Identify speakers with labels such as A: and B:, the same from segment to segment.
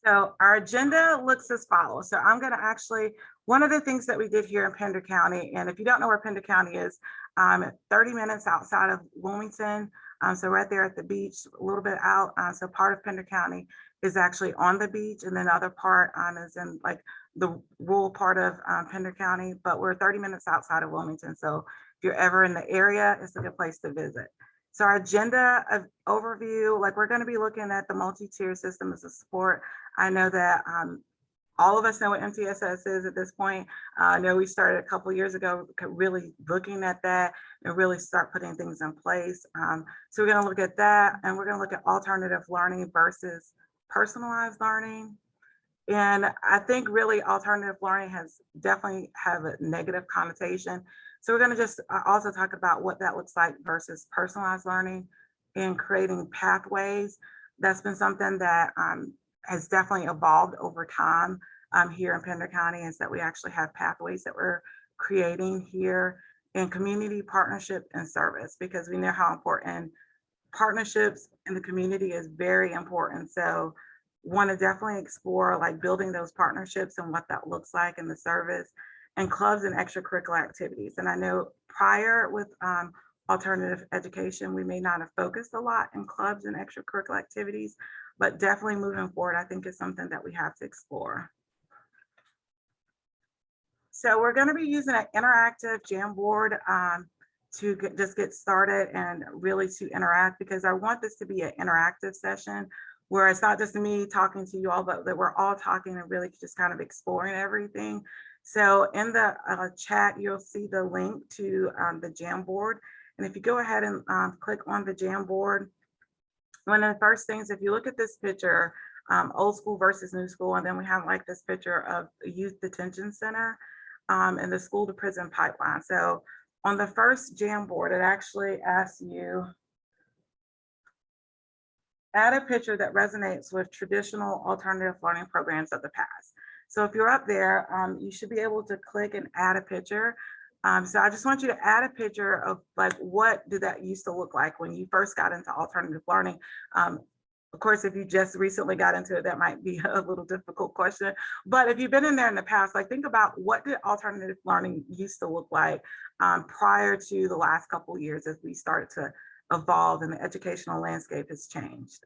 A: So our agenda looks as follows. So I'm going to actually, one of the things that we did here in Pender County, and if you don't know where Pender County is, 30 minutes outside of Wilmington. So right there at the beach, a little bit out. So part of Pender County is actually on the beach, and then the other part is in like the rural part of Pender County, but we're 30 minutes outside of Wilmington. So if you're ever in the area, it's a good place to visit. So our agenda of overview, like we're going to be looking at the multi-tier system as a support. I know that all of us know what MTSS is at this point. I know we started a couple of years ago, really looking at that and really start putting things in place. So we're going to look at that, and we're going to look at alternative learning versus personalized learning. And I think really alternative learning has definitely have a negative connotation. So we're going to just also talk about what that looks like versus personalized learning and creating pathways. That's been something that has definitely evolved over time here in Pender County, is that we actually have pathways that we're creating here in community partnership and service, because we know how important partnerships in the community is very important. So want to definitely explore like building those partnerships and what that looks like in the service, and clubs and extracurricular activities. And I know prior with alternative education, we may not have focused a lot in clubs and extracurricular activities, but definitely moving forward, I think is something that we have to explore. So we're going to be using an interactive Jamboard to just get started and really to interact, because I want this to be an interactive session where it's not just me talking to you all, but that we're all talking and really just kind of exploring everything. So in the chat, you'll see the link to the Jamboard. And if you go ahead and click on the Jamboard, one of the first things, if you look at this picture, old school versus new school, and then we have like this picture of the youth detention center and the school to prison pipeline. So on the first Jamboard, it actually asks you, add a picture that resonates with traditional alternative learning programs of the past. So if you're up there, you should be able to click and add a picture. So I just want you to add a picture of like, what did that used to look like when you first got into alternative learning? Of course, if you just recently got into it, that might be a little difficult question. But if you've been in there in the past, like think about what did alternative learning used to look like prior to the last couple of years as we started to evolve and the educational landscape has changed.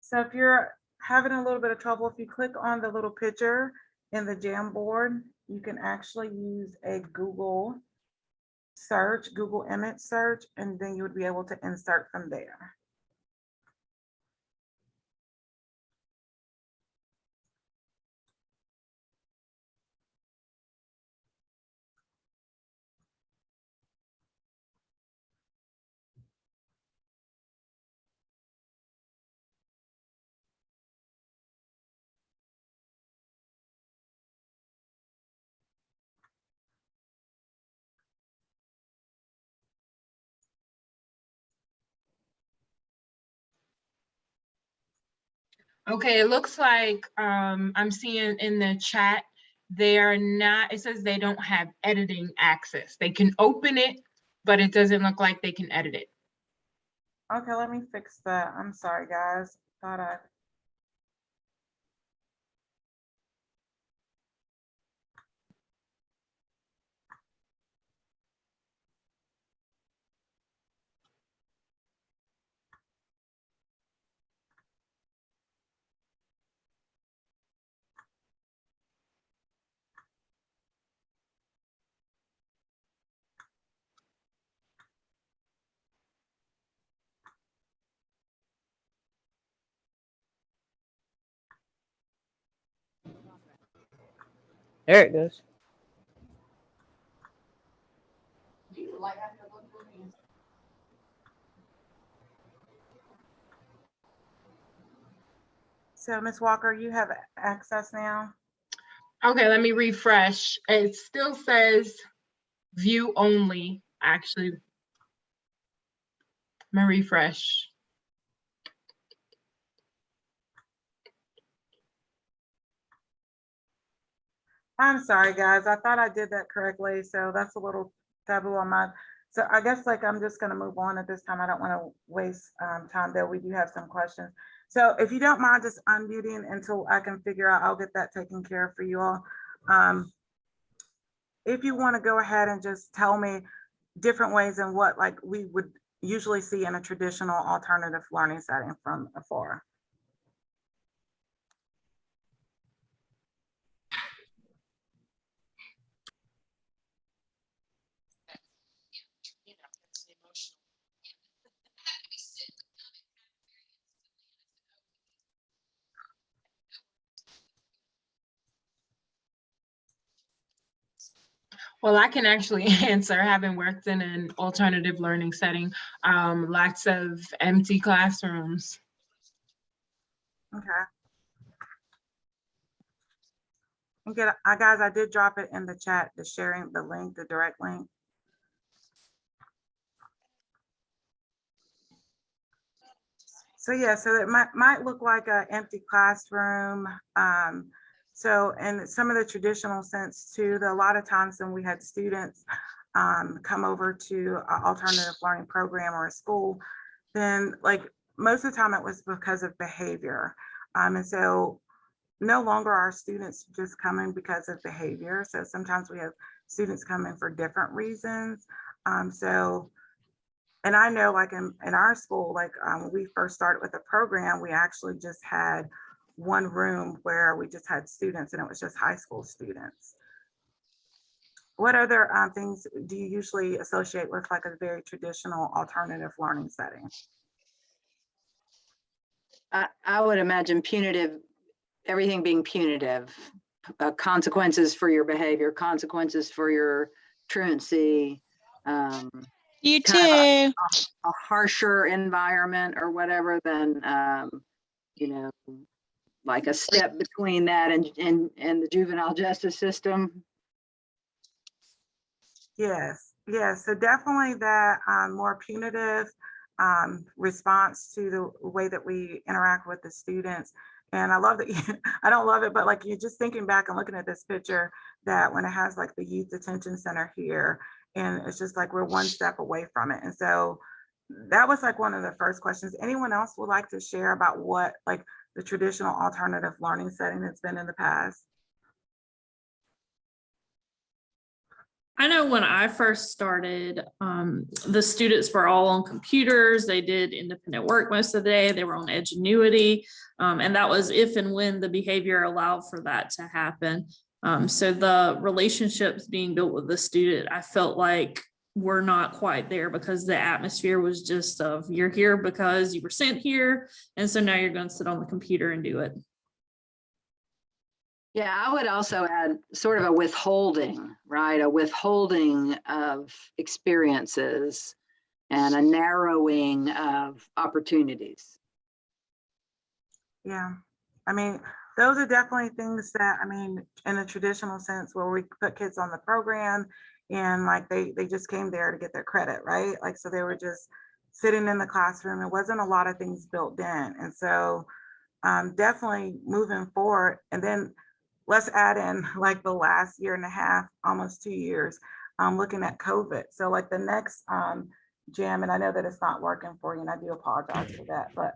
A: So if you're having a little bit of trouble, if you click on the little picture in the Jamboard, you can actually use a Google search, Google image search, and then you would be able to insert from there.
B: Okay, it looks like I'm seeing in the chat, they are not, it says they don't have editing access. They can open it, but it doesn't look like they can edit it.
A: Okay, let me fix that. I'm sorry, guys. Thought I
C: There it goes.
A: So Ms. Walker, you have access now?
B: Okay, let me refresh. It still says view only, actually. Let me refresh.
A: I'm sorry, guys. I thought I did that correctly. So that's a little taboo on my, so I guess like I'm just gonna move on at this time. I don't want to waste time there. We do have some questions. So if you don't mind just unmuting until I can figure out, I'll get that taken care of for you all. If you want to go ahead and just tell me different ways in what like we would usually see in a traditional alternative learning setting from afar.
B: Well, I can actually answer, having worked in an alternative learning setting, lots of empty classrooms.
A: Okay. And guys, I did drop it in the chat, the sharing the link, the direct link. So yeah, so it might look like an empty classroom. So in some of the traditional sense too, a lot of times when we had students come over to an alternative learning program or a school, then like most of the time it was because of behavior. And so no longer are students just coming because of behavior. So sometimes we have students coming for different reasons. So and I know like in our school, like when we first started with the program, we actually just had one room where we just had students and it was just high school students. What other things do you usually associate with like a very traditional alternative learning setting?
C: I would imagine punitive, everything being punitive, consequences for your behavior, consequences for your truancy,
D: You
C: kind
D: too.
C: a harsher environment or whatever than, you know, like a step between that and the juvenile justice system.
A: Yes, yes. So definitely that more punitive response to the way that we interact with the students. And I love that you, I don't love it, but like you're just thinking back and looking at this picture that when it has like the youth detention center here, and it's just like we're one step away from it. And so that was like one of the first questions. Anyone else would like to share about what like the traditional alternative learning setting has been in the past?
E: I know when I first started, the students were all on computers. They did independent work most of the day. They were on Edgenuity. And that was if and when the behavior allowed for that to happen. So the relationships being built with the student, I felt like were not quite there because the atmosphere was just of you're here because you were sent here. And so now you're going to sit on the computer and do it.
C: Yeah, I would also add sort of a withholding, right? A withholding of experiences and a narrowing of opportunities.
A: Yeah, I mean, those are definitely things that, I mean, in a traditional sense where we put kids on the program and like they just came there to get their credit, right? Like, so they were just sitting in the classroom. It wasn't a lot of things built in. And so definitely moving forward. And then let's add in like the last year and a half, almost 2 years, looking at COVID. So like the next Jim, and I know that it's not working for you and I do apologize for that, but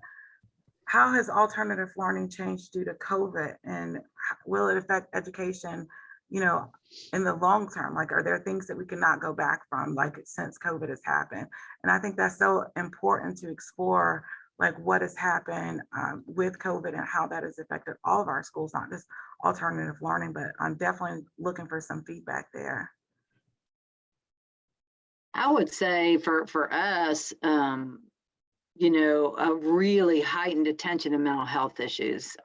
A: how has alternative learning changed due to COVID and will it affect education, you know, in the long term? Like, are there things that we cannot go back from, like since COVID has happened? And I think that's so important to explore, like what has happened with COVID and how that has affected all of our schools, not just alternative learning, but I'm definitely looking for some feedback there.
C: I would say for us, you know, a really heightened attention to mental health issues.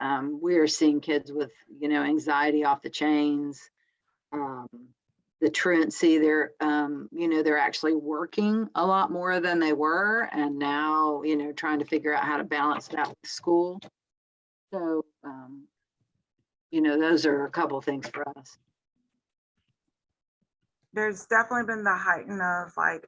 C: We are seeing kids with, you know, anxiety off the chains, the truancy. They're, you know, they're actually working a lot more than they were, and now, you know, trying to figure out how to balance that with school. So, you know, those are a couple things for us.
A: There's definitely been the heighten of like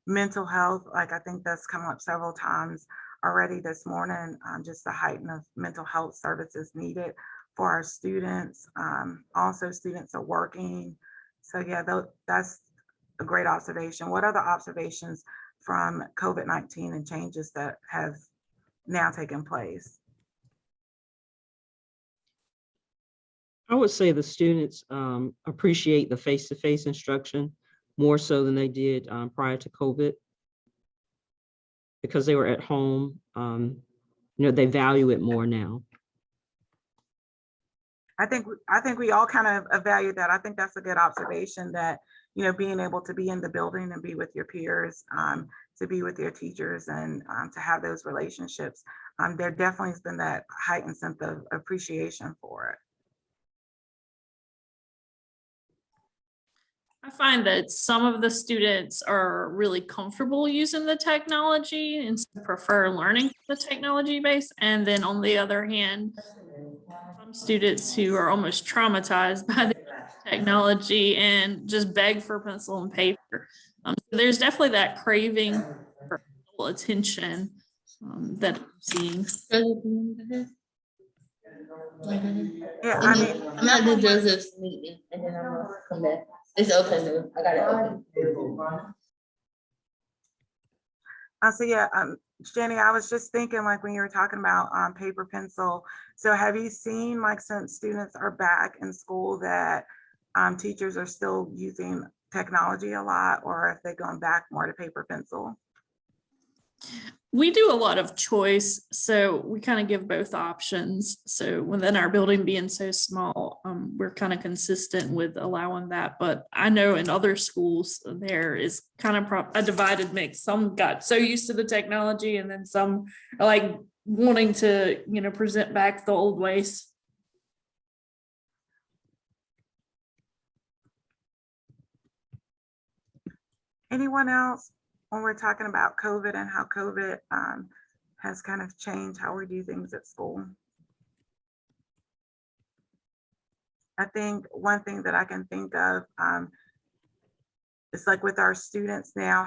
A: mental health. Like I think that's come up several times already this morning. Just the heighten of mental health services needed for our students. Also, students are working. So yeah, that's a great observation. What other observations from COVID-19 and changes that have now taken place?
F: I would say the students appreciate the face-to-face instruction more so than they did prior to COVID, because they were at home. You know, they value it more now.
A: I think we all kind of value that. I think that's a good observation, that, you know, being able to be in the building and be with your peers, to be with your teachers, and to have those relationships. There definitely has been that heightened sense of appreciation for it.
E: I find that some of the students are really comfortable using the technology and prefer learning the technology base. And then on the other hand, some students who are almost traumatized by the technology and just beg for pencil and paper. There's definitely that craving for attention that I'm seeing.
A: Yeah, I mean,
D: I'm at the Joseph's meeting and then I'm gonna come back. It's open though. I got it open.
A: so yeah, Jenny, I was just thinking, like when you were talking about paper pencil. So have you seen, like, since students are back in school, that teachers are still using technology a lot, or if they're going back more to paper pencil?
E: We do a lot of choice, so we kind of give both options. So within our building being so small, we're kind of consistent with allowing that. But I know in other schools, there is kind of a divided mix. Some got so used to the technology, and then some are like wanting to, you know, present back the old ways.
A: Anyone else, when we're talking about COVID and how COVID has kind of changed how we do things at school? I think one thing that I can think of is like with our students now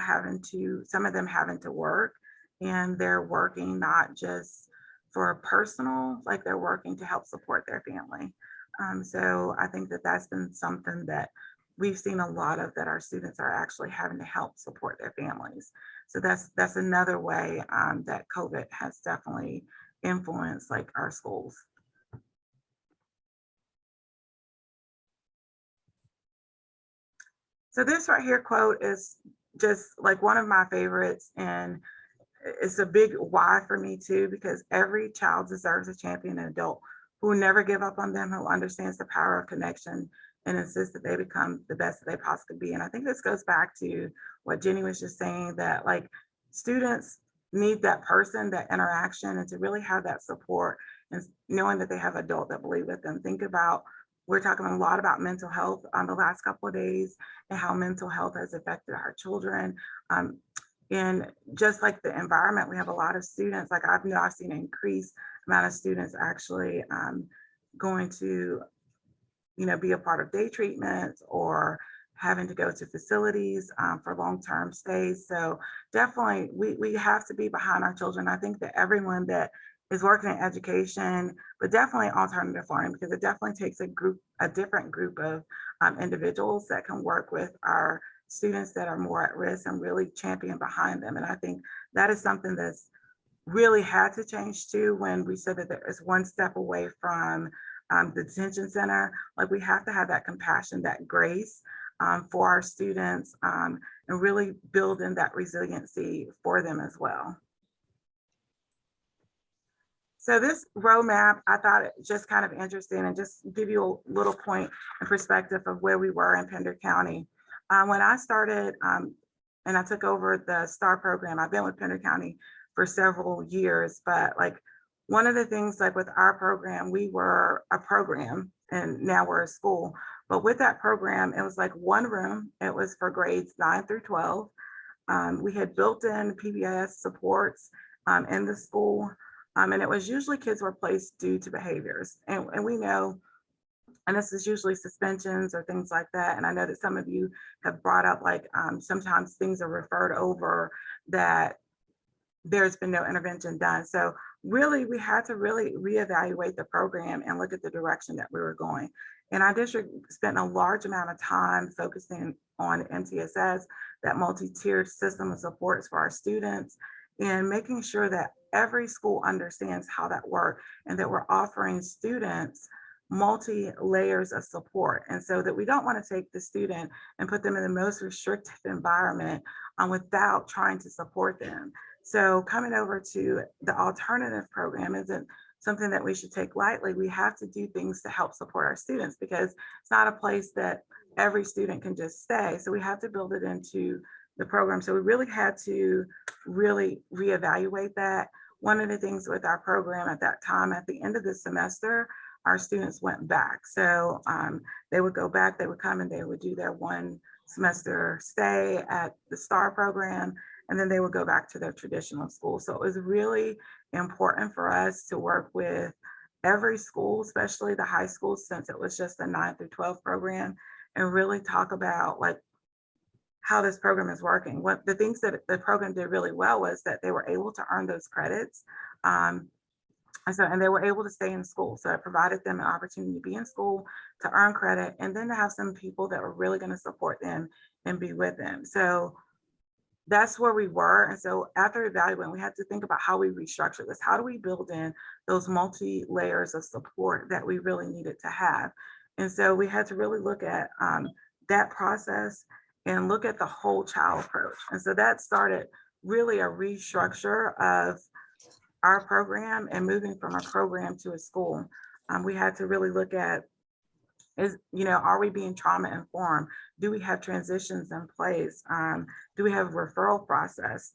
A: some of them having to work, and they're working not just for personal, like they're working to help support their family. So I think that that's been something that we've seen a lot of, that our students are actually having to help support their families. So that's another way that COVID has definitely influenced like our schools. So this right here quote is just like one of my favorites, and it's a big why for me too, because every child deserves a champion adult who will never give up on them, who understands the power of connection and insists that they become the best that they possibly be. And I think this goes back to what Jenny was just saying, that like students need that person, that interaction, and to really have that support, and knowing that they have an adult that believe with them. Think about, we're talking a lot about mental health on the last couple of days, and how mental health has affected our children. And just like the environment, we have a lot of students, like I've seen an increased amount of students actually going to, you know, be a part of day treatments, or having to go to facilities for long-term stays. So definitely we have to be behind our children. I think that everyone that is working in education, but definitely alternative learning, because it definitely takes a different group of individuals that can work with our students that are more at risk and really champion behind them. And I think that is something that's really had to change too, when we said that there is one step away from the detention center. Like we have to have that compassion, that grace for our students, and really build in that resiliency for them as well. So this roadmap, I thought it just kind of interesting, and just give you a little point and perspective of where we were in Pender County. When I started and I took over the STAR program, I've been with Pender County for several years, but like one of the things, like with our program, we were a program and now we're a school. But with that program, it was like one room. It was for grades 9 through 12. We had built in PBS supports in the school. And it was usually kids were placed due to behaviors. And we know, and this is usually suspensions or things like that. And I know that some of you have brought up like sometimes things are referred over that there's been no intervention done. So really, we had to really reevaluate the program and look at the direction that we were going. And our district spent a large amount of time focusing on MTSS, that multi-tiered system of supports for our students, and making sure that every school understands how that works and that we're offering students multi-layers of support. And so that we don't want to take the student and put them in the most restrictive environment without trying to support them. So coming over to the alternative program isn't something that we should take lightly. We have to do things to help support our students because it's not a place that every student can just stay. So we have to build it into the program. So we really had to really reevaluate that. One of the things with our program at that time, at the end of the semester, our students went back. So they would go back, they would come and they would do their 1 semester stay at the STAR program, and then they would go back to their traditional school. So it was really important for us to work with every school, especially the high schools, since it was just a 9 through 12 program, and really talk about like how this program is working. What the things that the program did really well was that they were able to earn those credits. And they were able to stay in school. So it provided them an opportunity to be in school, to earn credit, and then to have some people that were really going to support them and be with them. So that's where we were. And so after evaluating, we had to think about how we restructure this. How do we build in those multi layers of support that we really needed to have? And so we had to really look at that process and look at the whole child approach. And so that started really a restructure of our program and moving from a program to a school. We had to really look at are we being trauma informed? Do we have transitions in place? Do we have a referral process?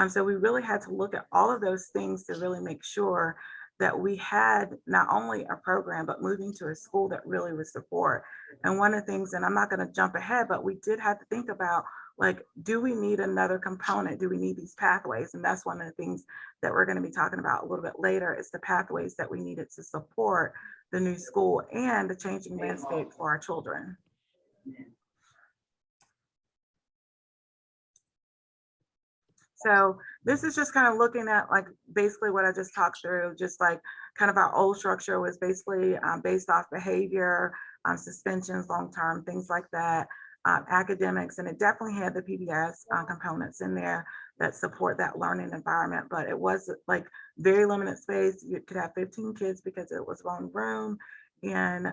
A: So we really had to look at all of those things to really make sure that we had not only a program, but moving to a school that really would support. And one of the things, and I'm not going to jump ahead, but we did have to think about, like, do we need another component? Do we need these pathways? And that's one of the things that we're going to be talking about a little bit later, is the pathways that we needed to support the new school and the changing landscape for our children. So this is just kind of looking at like basically what I just talked through, just like kind of our old structure was basically based off behavior, suspensions, long-term, things like that, academics, and it definitely had the PBS components in there that support that learning environment, but it was like very limited space. You could have 15 kids because it was one room, and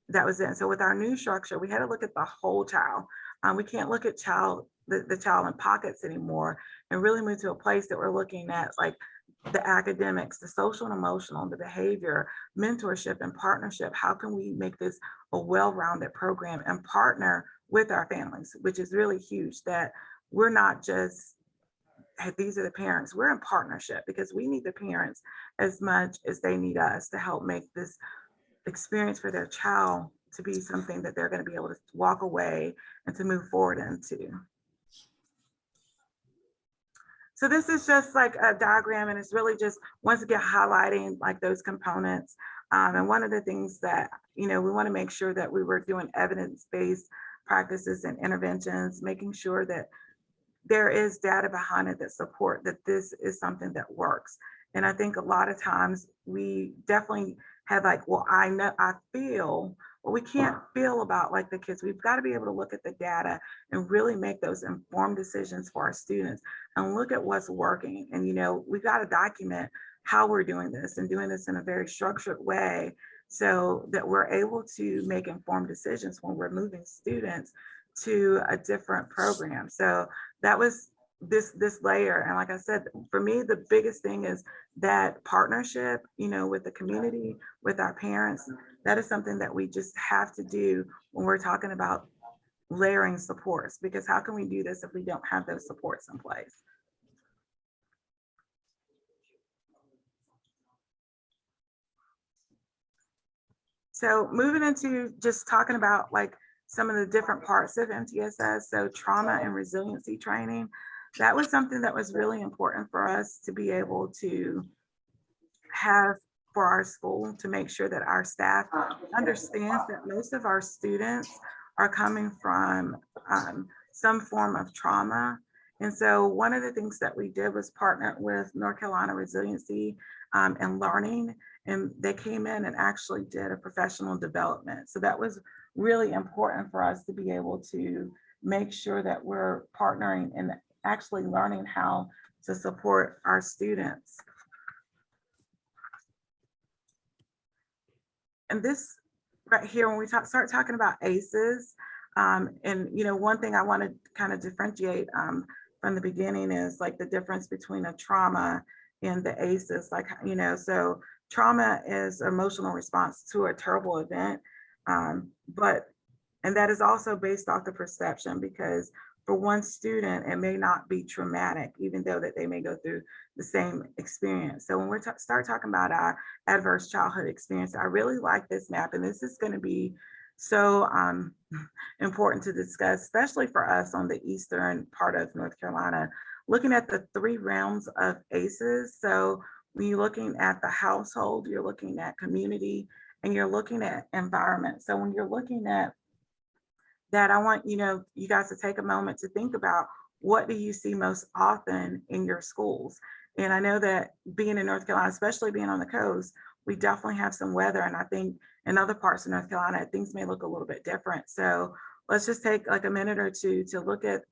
A: that was it. So with our new structure, we had to look at the whole child. We can't look at the child in pockets anymore, and really move to a place that we're looking at like the academics, the social and emotional, the behavior, mentorship, and partnership. How can we make this a well-rounded program and partner with our families, which is really huge, that we're not just, hey, these are the parents, we're in partnership because we need the parents as much as they need us to help make this experience for their child to be something that they're going to be able to walk away and to move forward into. So this is just like a diagram, and it's really just once again highlighting like those components. And one of the things that, we want to make sure that we were doing evidence-based practices and interventions, making sure that there is data behind it that support that this is something that works. And I think a lot of times we definitely have like, well, I know, I feel, well, we can't feel about like the kids. We've got to be able to look at the data and really make those informed decisions for our students and look at what's working. And, we've got to document how we're doing this and doing this in a very structured way so that we're able to make informed decisions when we're moving students to a different program. So that was this layer. And like I said, for me, the biggest thing is that partnership, with the community, with our parents. That is something that we just have to do when we're talking about layering supports, because how can we do this if we don't have those supports in place? So moving into just talking about like some of the different parts of MTSS, so trauma and resiliency training, that was something that was really important for us to be able to have for our school to make sure that our staff understands that most of our students are coming from some form of trauma. And so one of the things that we did was partner with North Carolina Resiliency and Learning, and they came in and actually did a professional development. So that was really important for us to be able to make sure that we're partnering and actually learning how to support our students. And this right here, when we start talking about ACEs, and one thing I want to kind of differentiate from the beginning is like the difference between a trauma and the ACEs. Like, so trauma is emotional response to a terrible event, and that is also based off the perception, because for one student, it may not be traumatic, even though that they may go through the same experience. So when we start talking about our adverse childhood experience, I really like this map, and this is going to be so important to discuss, especially for us on the eastern part of North Carolina, looking at the 3 realms of ACEs. So when you're looking at the household, you're looking at community, and you're looking at environment. So when you're looking at that, I want you guys to take a moment to think about, what do you see most often in your schools? And I know that being in North Carolina, especially being on the coast, we definitely have some weather. And I think in other parts of North Carolina, things may look a little bit different. So let's just take like a minute or two to look at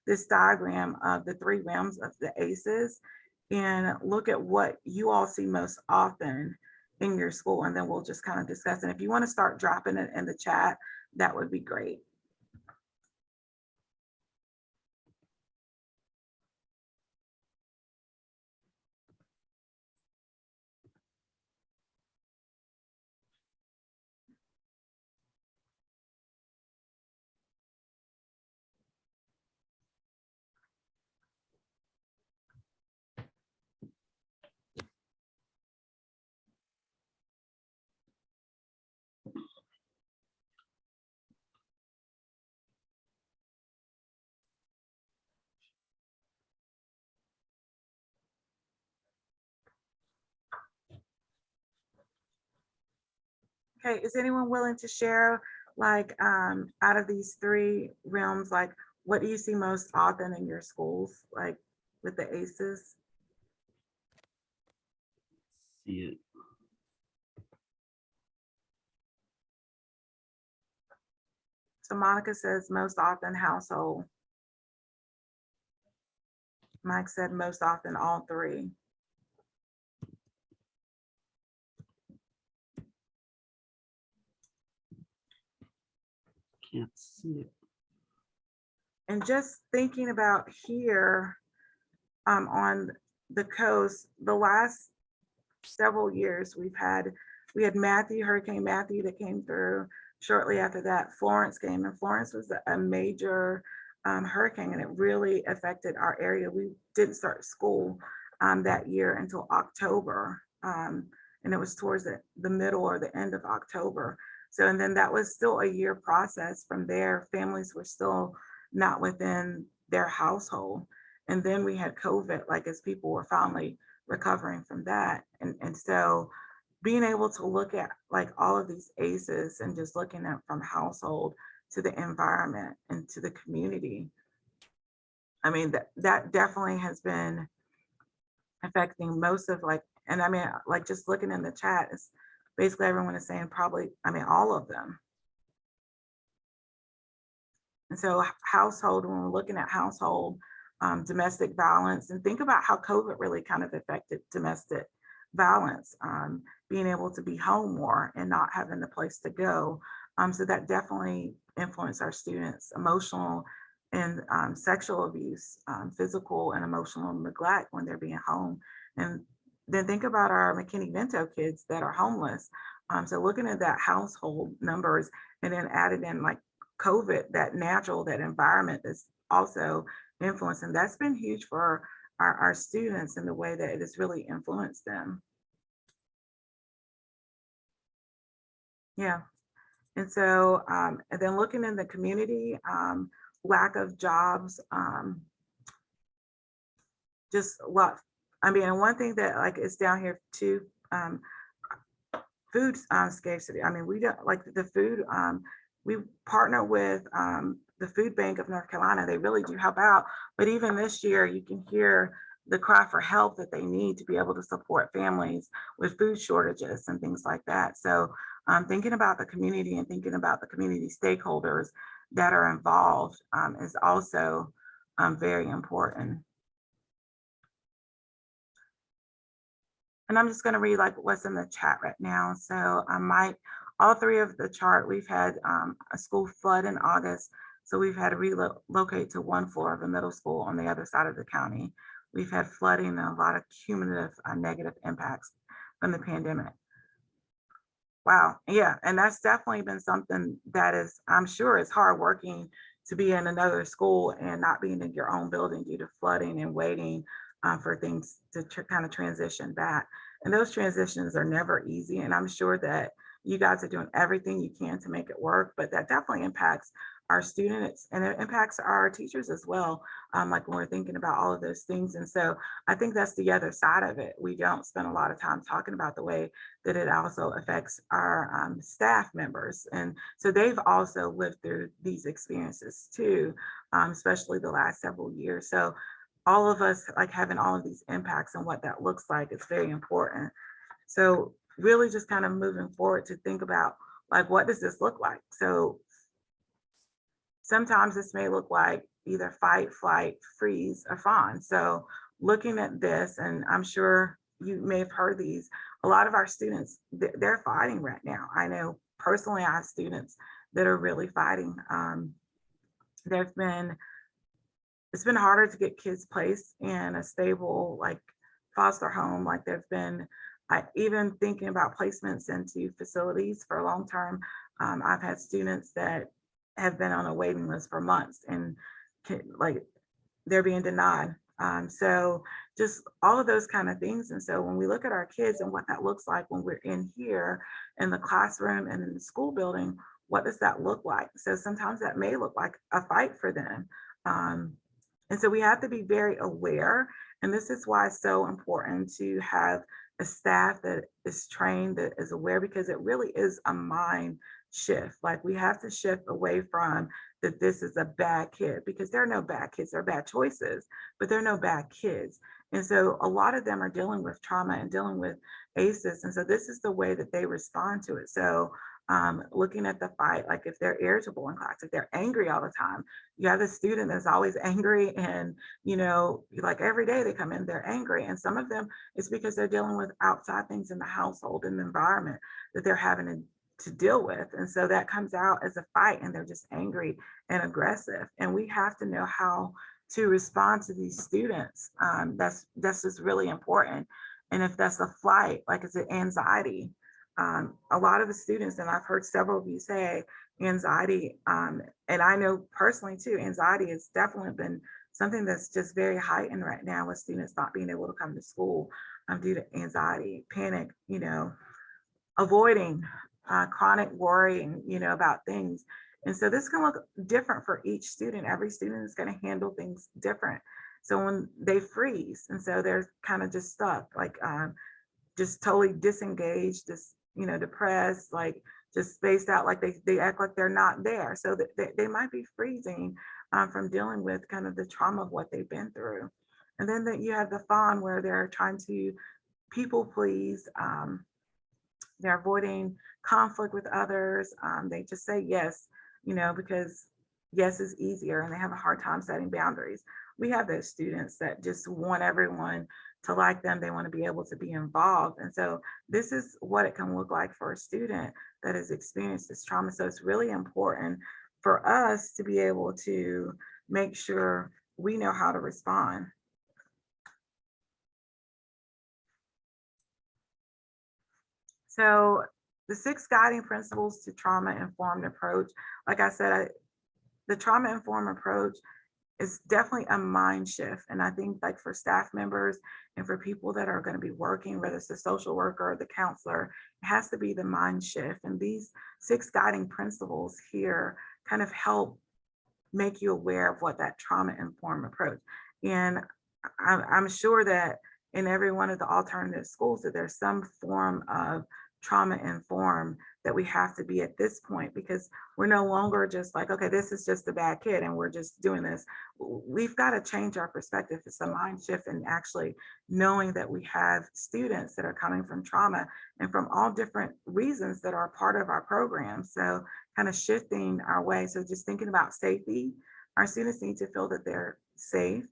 A: this diagram of the 3 realms of the ACEs and look at what you all see most often in your school. And then we'll just kind of discuss. And if you want to start dropping it in the chat, that would be great. Okay, is anyone willing to share, like, out of these 3 realms, like, what do you see most often in your schools, like with the ACEs?
G: See it.
A: So Monica says most often household. Mike said most often all 3.
G: Can't see it.
A: And just thinking about here on the coast, the last several years we had Matthew, Hurricane Matthew, that came through. Shortly after that, Florence came, and Florence was a major hurricane, and it really affected our area. We didn't start school that year until October, and it was towards the middle or the end of October. So, and then that was still a year process. From there, families were still not within their household. And then we had COVID, like, as people were finally recovering from that. And so being able to look at like all of these ACEs and just looking at from household to the environment and to the community, I mean, that definitely has been affecting most of, like, and I mean, like, just looking in the chat, is basically everyone is saying probably, I mean, all of them. And so household, when we're looking at household, domestic violence, and think about how COVID really kind of affected domestic violence, being able to be home more and not having the place to go. So that definitely influenced our students' emotional and sexual abuse, physical and emotional neglect when they're being home. And then think about our McKinney-Vento kids that are homeless. So looking at that household numbers, and then added in like COVID, that environment is also influencing. That's been huge for our students in the way that it has really influenced them. Yeah. And so, and then looking in the community, lack of jobs, just a lot, I mean, and one thing that like is down here too, food scarcity. I mean, we don't like the food. We partner with the Food Bank of North Carolina. They really do help out. But even this year, you can hear the cry for help that they need to be able to support families with food shortages and things like that. So thinking about the community and thinking about the community stakeholders that are involved is also very important. And I'm just going to read like what's in the chat right now. So all three of the chart, we've had a school flood in August. So we've had to relocate to one floor of a middle school on the other side of the county. We've had flooding and a lot of cumulative negative impacts from the pandemic. Wow. Yeah. And that's definitely been something that is, I'm sure it's hard working to be in another school and not being in your own building due to flooding and waiting for things to kind of transition back. And those transitions are never easy. And I'm sure that you guys are doing everything you can to make it work, but that definitely impacts our students and it impacts our teachers as well. Like when we're thinking about all of those things. And so I think that's the other side of it. We don't spend a lot of time talking about the way that it also affects our staff members. And so they've also lived through these experiences too, especially the last several years. So all of us like having all of these impacts and what that looks like is very important. So really just kind of moving forward to think about like, what does this look like? So sometimes this may look like either fight, flight, freeze, or fawn. So looking at this, and I'm sure you may have heard these, a lot of our students, they're fighting right now. I know personally, I have students that are really fighting. It's been harder to get kids placed in a stable like foster home. Like there've been, even thinking about placements into facilities for long term. I've had students that have been on a waiting list for months and like they're being denied. So just all of those kind of things. And so when we look at our kids and what that looks like when we're in here in the classroom and in the school building, what does that look like? So sometimes that may look like a fight for them. And so we have to be very aware. And this is why it's so important to have a staff that is trained, that is aware, because it really is a mind shift. Like we have to shift away from that this is a bad kid, because there are no bad kids, there are bad choices, but there are no bad kids. And so a lot of them are dealing with trauma and dealing with ACEs. And so this is the way that they respond to it. So looking at the fight, like if they're irritable in class, if they're angry all the time, you have a student that's always angry and, like every day they come in, they're angry. And some of them it's because they're dealing with outside things in the household and the environment that they're having to deal with. And so that comes out as a fight and they're just angry and aggressive. And we have to know how to respond to these students. That's just really important. And if that's a flight, like it's an anxiety, a lot of the students, and I've heard several of you say anxiety, and I know personally too, anxiety has definitely been something that's just very heightened right now with students not being able to come to school due to anxiety, panic, avoiding chronic worrying, about things. And so this can look different for each student. Every student is going to handle things different. So when they freeze, and so they're kind of just stuck, like just totally disengaged, just, depressed, like just spaced out, like they act like they're not there. So that they might be freezing from dealing with kind of the trauma of what they've been through. And then that you have the fawn where they're trying to people please. They're avoiding conflict with others. They just say yes, because yes is easier, and they have a hard time setting boundaries. We have those students that just want everyone to like them. They want to be able to be involved. And so this is what it can look like for a student that has experienced this trauma. So it's really important for us to be able to make sure we know how to respond. So the 6 guiding principles to trauma-informed approach, like I said, the trauma-informed approach is definitely a mind shift. And I think like for staff members and for people that are going to be working, whether it's the social worker or the counselor, it has to be the mind shift. And these 6 guiding principles here kind of help make you aware of what that trauma-informed approach. And I'm sure that in every one of the alternative schools that there's some form of trauma informed that we have to be at this point, because we're no longer just like, okay, this is just a bad kid and we're just doing this. We've got to change our perspective. It's a mind shift, and actually knowing that we have students that are coming from trauma and from all different reasons that are part of our program. So kind of shifting our way. So just thinking about safety, our students need to feel that they're safe.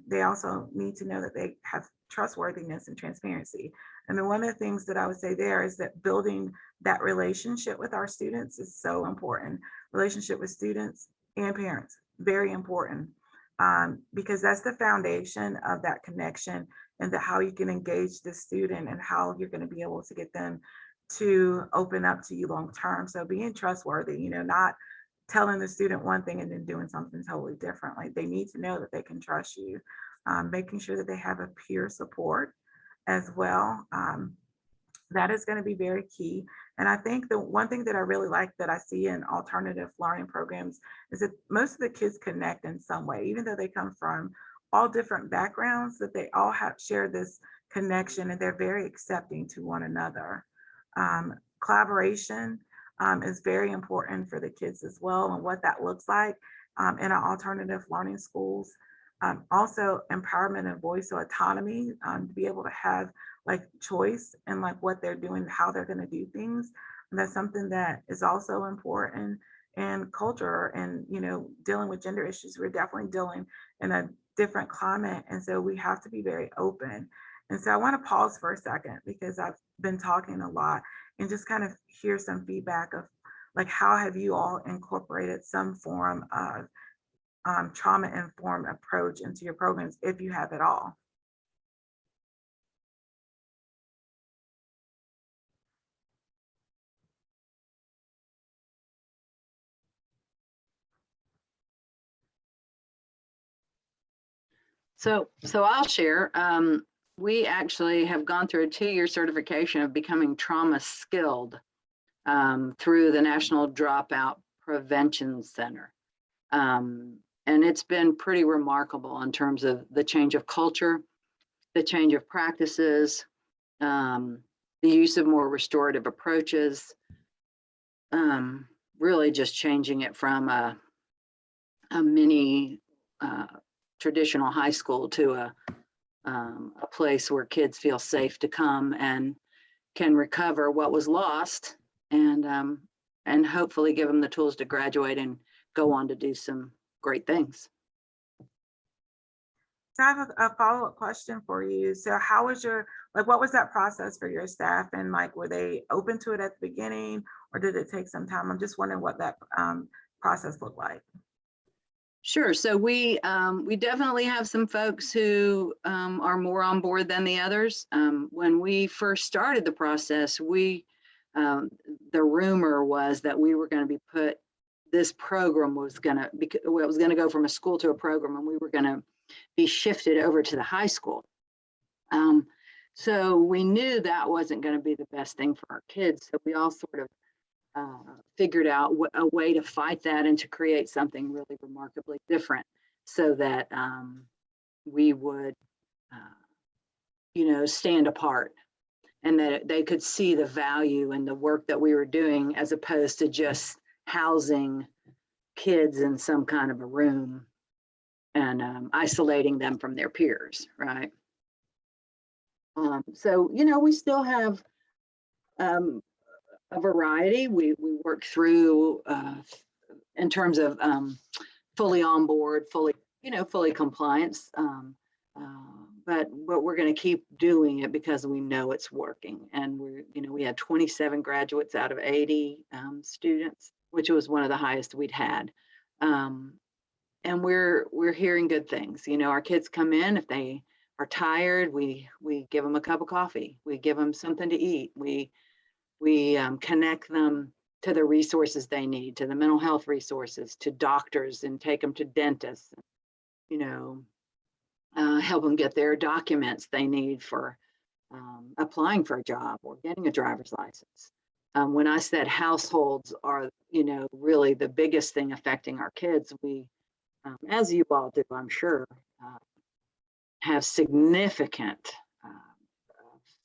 A: They also need to know that they have trustworthiness and transparency. And then one of the things that I would say there is that building that relationship with our students is so important. Relationship with students and parents, very important, because that's the foundation of that connection, and that how you can engage the student and how you're going to be able to get them to open up to you long term. So being trustworthy, not telling the student one thing and then doing something totally different. Like, they need to know that they can trust you, making sure that they have a peer support as well. That is going to be very key. And I think the one thing that I really like that I see in alternative learning programs is that most of the kids connect in some way, even though they come from all different backgrounds, that they all have shared this connection and they're very accepting to one another. Collaboration is very important for the kids as well, and what that looks like in our alternative learning schools. Also empowerment and voice, so autonomy, to be able to have like choice and like what they're doing, how they're going to do things. And that's something that is also important. And culture and, dealing with gender issues, we're definitely dealing in a different climate. And so we have to be very open. And so I want to pause for a second, because I've been talking a lot, and just kind of hear some feedback of like, how have you all incorporated some form of trauma-informed approach into your programs, if you have it all?
C: So I'll share. We actually have gone through a 2-year certification of becoming trauma skilled through the National Dropout Prevention Center. And it's been pretty remarkable in terms of the change of culture, the change of practices, the use of more restorative approaches, really just changing it from a mini traditional high school to a place where kids feel safe to come and can recover what was lost, and hopefully give them the tools to graduate and go on to do some great things.
A: So I have a follow-up question for you. So how was what was that process for your staff? And like, were they open to it at the beginning, or did it take some time? I'm just wondering what that process looked like.
C: Sure. So we definitely have some folks who are more on board than the others. When we first started the process, the rumor was that we were going to be this program was going to go from a school to a program, and we were going to be shifted over to the high school. So we knew that wasn't going to be the best thing for our kids. So we all sort of figured out a way to fight that and to create something really remarkably different, so that we would, stand apart, and that they could see the value in the work that we were doing, as opposed to just housing kids in some kind of a room and isolating them from their peers, right? So, we still have a variety. We work through in terms of fully on board, fully compliance. But we're going to keep doing it because we know it's working. And we had 27 graduates out of 80 students, which was one of the highest we'd had. And we're hearing good things. Our kids come in, if they are tired, we give them a cup of coffee. We give them something to eat. We connect them to the resources they need, to the mental health resources, to doctors, and take them to dentists, help them get their documents they need for applying for a job or getting a driver's license. When I said households are, really the biggest thing affecting our kids, we, as you all do, I'm sure, have significant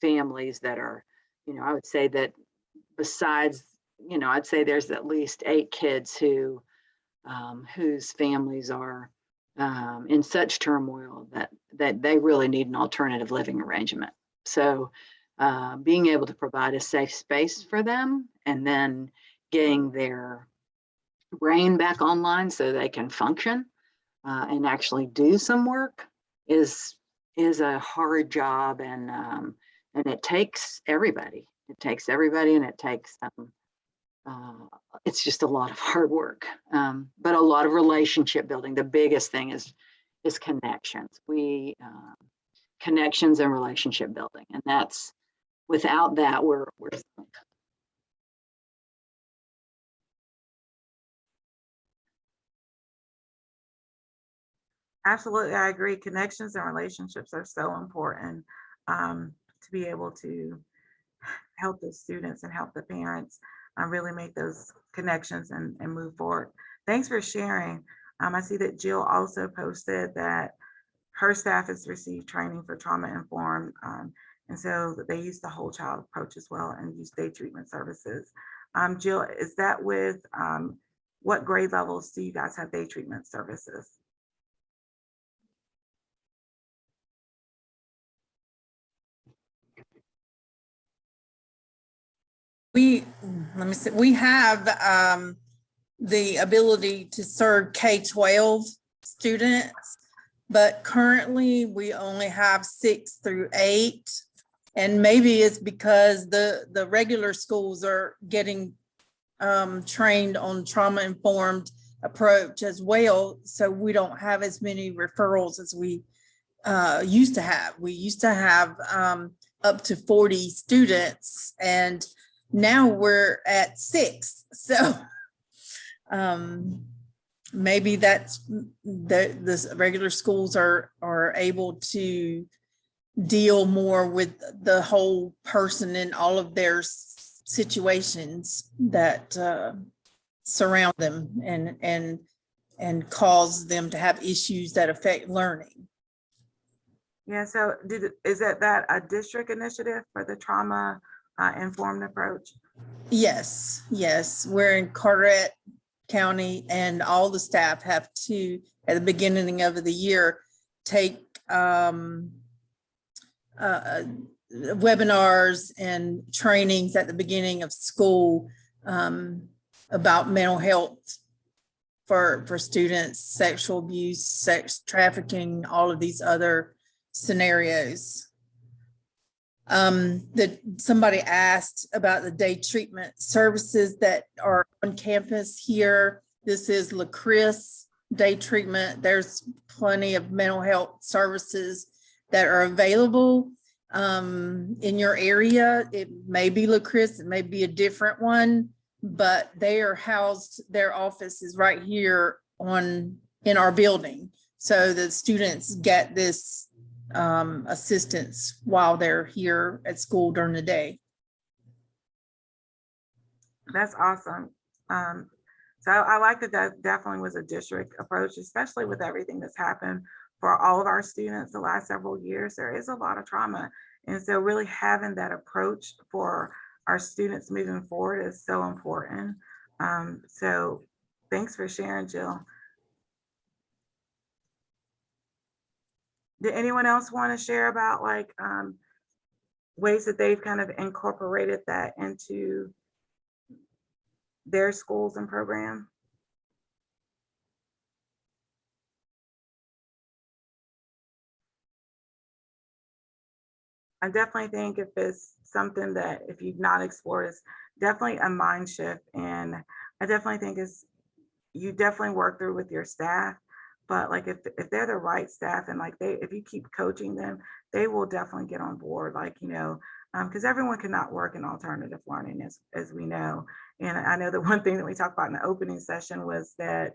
C: families that are, I would say that besides, I'd say there's at least 8 kids who whose families are in such turmoil that they really need an alternative living arrangement. So being able to provide a safe space for them, and then getting their brain back online so they can function and actually do some work is a hard job, and it takes everybody. It takes everybody, and it takes it's just a lot of hard work, but a lot of relationship building. The biggest thing is connections. Connections and relationship building, and that's, without that, we're sunk.
A: Absolutely, I agree. Connections and relationships are so important, to be able to help the students and help the parents really make those connections and move forward. Thanks for sharing. I see that Jill also posted that her staff has received training for trauma informed, and so they use the whole child approach as well and use day treatment services. Jill, is that with what grade levels do you guys have day treatment services?
H: Let me see, we have the ability to serve K-12 students, but currently we only have 6 through 8. And maybe it's because the regular schools are getting trained on trauma-informed approach as well. So we don't have as many referrals as we used to have. We used to have up to 40 students, and now we're at 6. So maybe that's the regular schools are able to deal more with the whole person and all of their situations that surround them and cause them to have issues that affect learning.
A: Yeah, so is that a district initiative for the trauma informed approach?
H: Yes, we're in Carteret County, and all the staff have to, at the beginning of the year, take webinars and trainings at the beginning of school about mental health for students, sexual abuse, sex trafficking, all of these other scenarios. That somebody asked about the day treatment services that are on campus here. This is LaCris Day Treatment. There's plenty of mental health services that are available in your area. It may be LaCris, it may be a different one, but they are housed, their office is right here in our building. So the students get this assistance while they're here at school during the day.
A: That's awesome. So I like that definitely was a district approach, especially with everything that's happened for all of our students the last several years. There is a lot of trauma. And so really having that approach for our students moving forward is so important. So thanks for sharing, Jill. Did anyone else want to share about ways that they've kind of incorporated that into their schools and program? I definitely think if it's something that if you've not explored, it's definitely a mind shift. And I definitely think you definitely work through with your staff, but if they're the right staff and if you keep coaching them, they will definitely get on board, because everyone cannot work in alternative learning as we know. And I know the one thing that we talked about in the opening session was that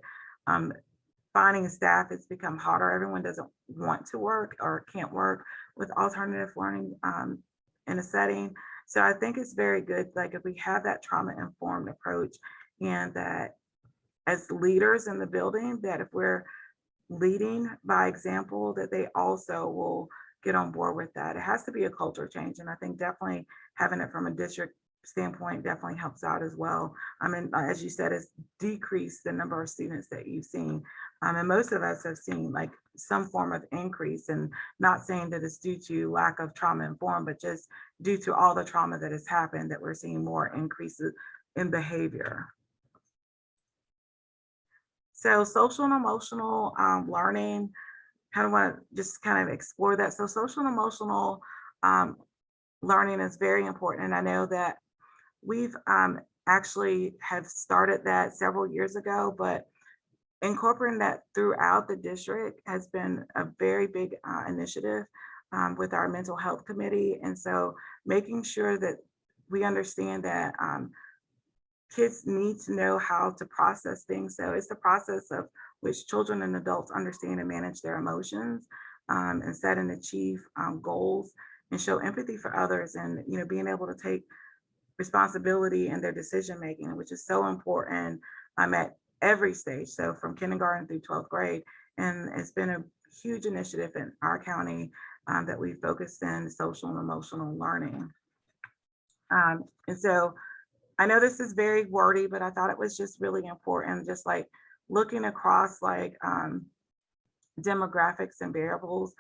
A: finding staff has become harder. Everyone doesn't want to work or can't work with alternative learning in a setting. So I think it's very good, if we have that trauma-informed approach, and that as leaders in the building, that if we're leading by example, that they also will get on board with that. It has to be a culture change. And I think definitely having it from a district standpoint definitely helps out as well. I mean, as you said, it's decreased the number of students that you've seen. And most of us have seen like some form of increase, and not saying that it's due to lack of trauma informed, but just due to all the trauma that has happened, that we're seeing more increases in behavior. So social and emotional learning, kind of want to just kind of explore that. So social and emotional learning is very important. And I know that we've actually have started that several years ago, but incorporating that throughout the district has been a very big initiative with our mental health committee. And so making sure that we understand that kids need to know how to process things. So it's the process of which children and adults understand and manage their emotions, and set and achieve goals, and show empathy for others, and being able to take responsibility in their decision making, which is so important at every stage. So from kindergarten through 12th grade, and it's been a huge initiative in our county that we focused in social and emotional learning. And so I know this is very wordy, but I thought it was just really important, just like looking across like demographics and variables.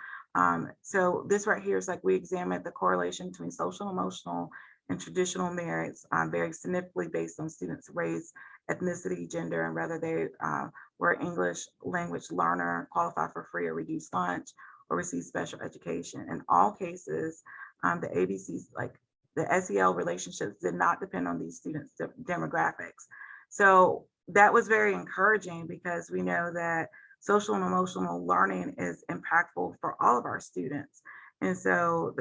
A: So this right here is like we examined the correlation between social, emotional, and traditional merits very significantly based on students' race, ethnicity, gender, and whether they were English language learner, qualify for free or reduced lunch, or receive special education. In all cases, the ABCs, like the SEL relationships, did not depend on these students' demographics. So that was very encouraging, because we know that social and emotional learning is impactful for all of our students. And so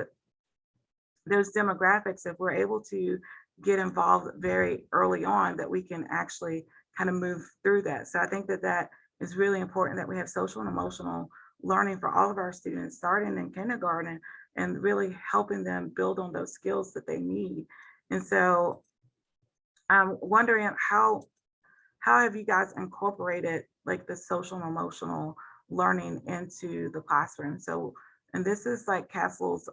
A: those demographics, if we're able to get involved very early on, that we can actually kind of move through that. So I think that that is really important, that we have social and emotional learning for all of our students, starting in kindergarten, and really helping them build on those skills that they need. And so I'm wondering how have you guys incorporated like the social and emotional learning into the classroom? So, and this is like Castle's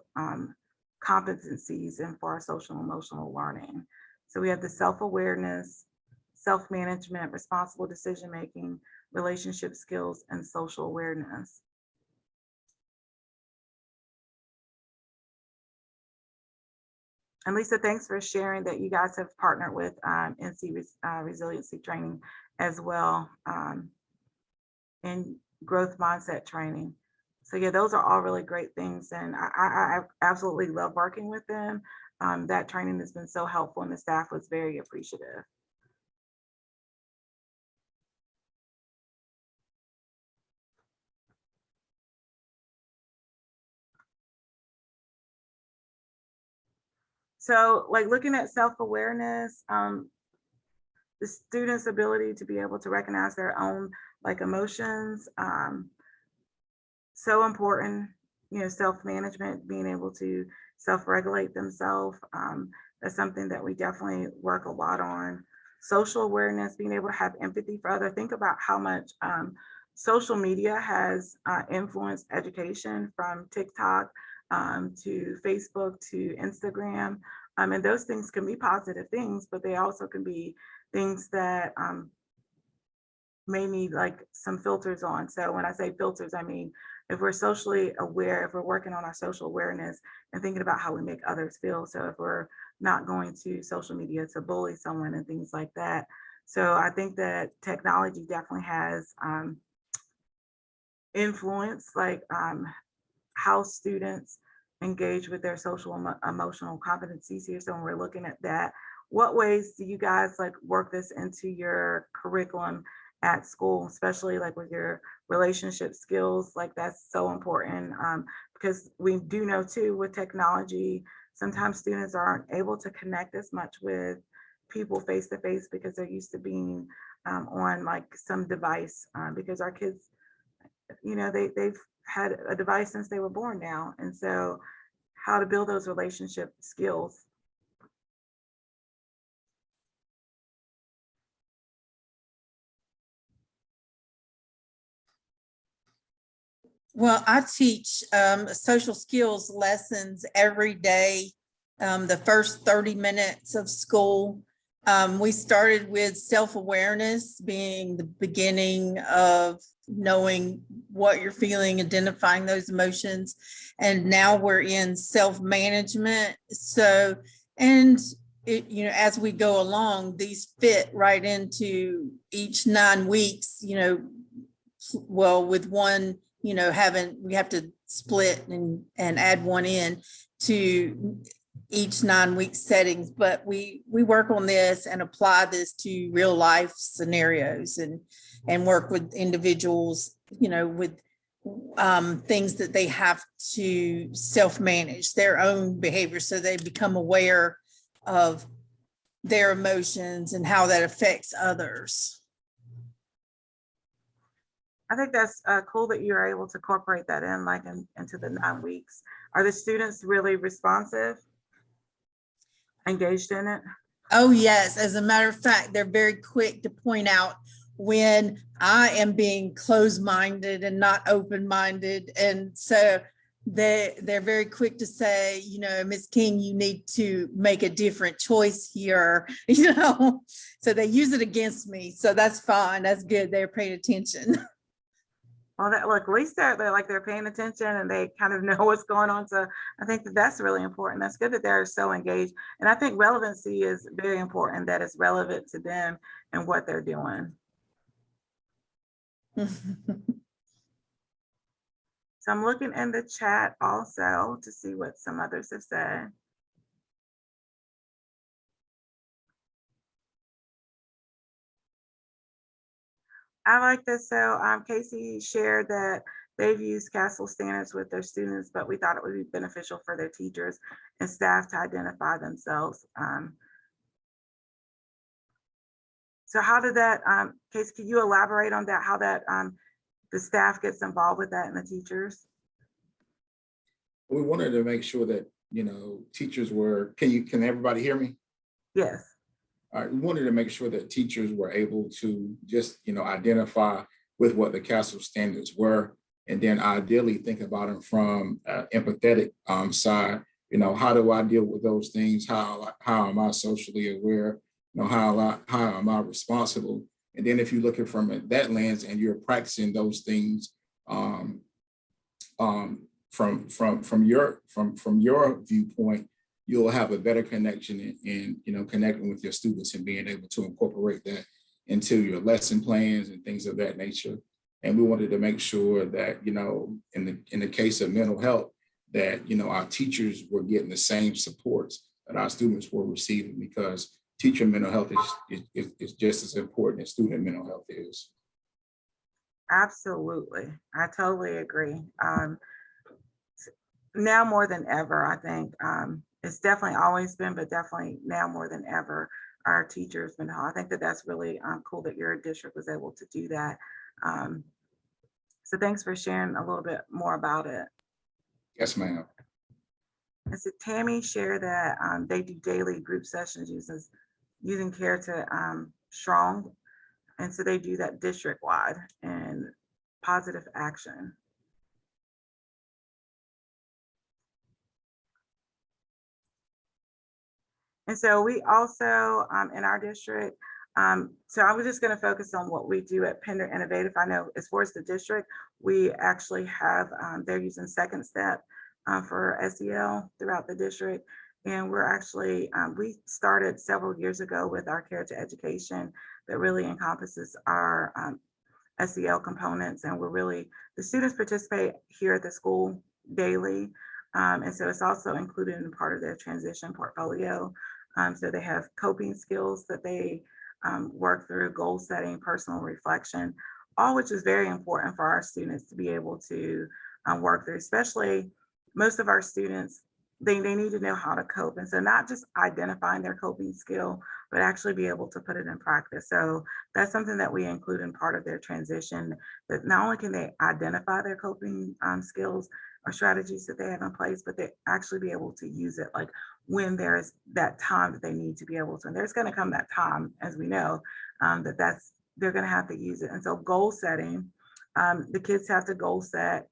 A: competencies and for our social and emotional learning. So we have the self-awareness, self-management, responsible decision-making, relationship skills, and social awareness. And Lisa, thanks for sharing that you guys have partnered with NC Resiliency Training as well, and growth mindset training. So yeah, those are all really great things. And I absolutely love working with them. That training has been so helpful, and the staff was very appreciative. So like looking at self-awareness, the student's ability to be able to recognize their own like emotions, so important, self-management, being able to self-regulate themselves. That's something that we definitely work a lot on. Social awareness, being able to have empathy for others. Think about how much social media has influenced education, from TikTok to Facebook to Instagram. And those things can be positive things, but they also can be things that may need like some filters on. So when I say filters, I mean, if we're socially aware, if we're working on our social awareness and thinking about how we make others feel. So if we're not going to social media to bully someone and things like that. So I think that technology definitely has influence, like how students engage with their social emotional competencies here. So when we're looking at that, what ways do you guys like work this into your curriculum at school, especially like with your relationship skills? Like that's so important, because we do know too with technology, sometimes students aren't able to connect as much with people face to face because they're used to being on like some device, because our kids, they've had a device since they were born now. And so how to build those relationship skills.
H: Well, I teach social skills lessons every day, the first 30 minutes of school. We started with self-awareness being the beginning of knowing what you're feeling, identifying those emotions. And now we're in self-management. So, and it, you know, as we go along, these fit right into each 9 weeks, you know, well, with one, you know, we have to split and add one in to each 9-week settings, but we work on this and apply this to real life scenarios and work with individuals, you know, with things that they have to self-manage their own behavior so they become aware of their emotions and how that affects others.
A: I think that's cool that you're able to incorporate that in like into the 9 weeks. Are the students really responsive, engaged in it?
H: Oh, yes. As a matter of fact, they're very quick to point out when I am being closed-minded and not open-minded. And so they're very quick to say, you know, Ms. King, you need to make a different choice here, you know, so they use it against me. So that's fine. That's good. They're paying attention.
A: Well, that look, at least they're paying attention and they kind of know what's going on. So I think that that's really important. That's good that they're so engaged. And I think relevancy is very important, that it's relevant to them and what they're doing. So I'm looking in the chat also to see what some others have said. I like this. So Casey shared that they've used CASEL standards with their students, but we thought it would be beneficial for their teachers and staff to identify themselves. So how did that, Casey, can you elaborate on that, how that the staff gets involved with that and the teachers?
I: We wanted to make sure that, you know, teachers were, can everybody hear me?
A: Yes.
I: All right, we wanted to make sure that teachers were able to just, you know, identify with what the CASEL standards were, and then ideally think about them from empathetic side. You know, how do I deal with those things? How am I socially aware? You know, how am I responsible? And then if you look at from that lens and you're practicing those things from your viewpoint, you'll have a better connection in you know, connecting with your students and being able to incorporate that into your lesson plans and things of that nature. And we wanted to make sure that, you know, in the case of mental health, that, you know, our teachers were getting the same supports that our students were receiving, because teacher mental health is just as important as student mental health is.
A: Absolutely. I totally agree. Now more than ever, I think it's definitely always been, but definitely now more than ever, our teachers mental health. I think that that's really cool that your district was able to do that. So thanks for sharing a little bit more about it.
I: Yes, ma'am.
A: And so Tammy shared that they do daily group sessions using Care to Strong. And so they do that district wide and positive action. And so we also in our district, so I was just going to focus on what we do at Pender Innovative. I know as far as the district, we actually have, they're using Second Step for SEL throughout the district. And we're actually, we started several years ago with our Care to Education that really encompasses our SEL components. And we're really, the students participate here at the school daily. And so it's also included in part of their transition portfolio. So they have coping skills that they work through, goal setting, personal reflection, all which is very important for our students to be able to work through, especially most of our students, they need to know how to cope. And so not just identifying their coping skill, but actually be able to put it in practice. So that's something that we include in part of their transition, that not only can they identify their coping skills or strategies that they have in place, but they actually be able to use it like when there's that time that they need to be able to. And there's going to come that time, as we know, they're going to have to use it. And so goal setting The kids have to goal set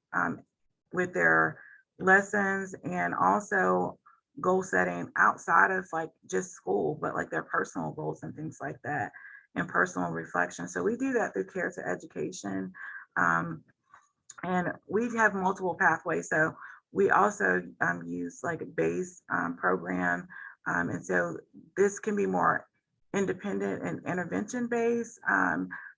A: with their lessons, and also goal setting outside of like just school, but like their personal goals and things like that, and personal reflection. So we do that through Care to Education. And we have multiple pathways. So we also use like a base program. And so this can be more independent and intervention based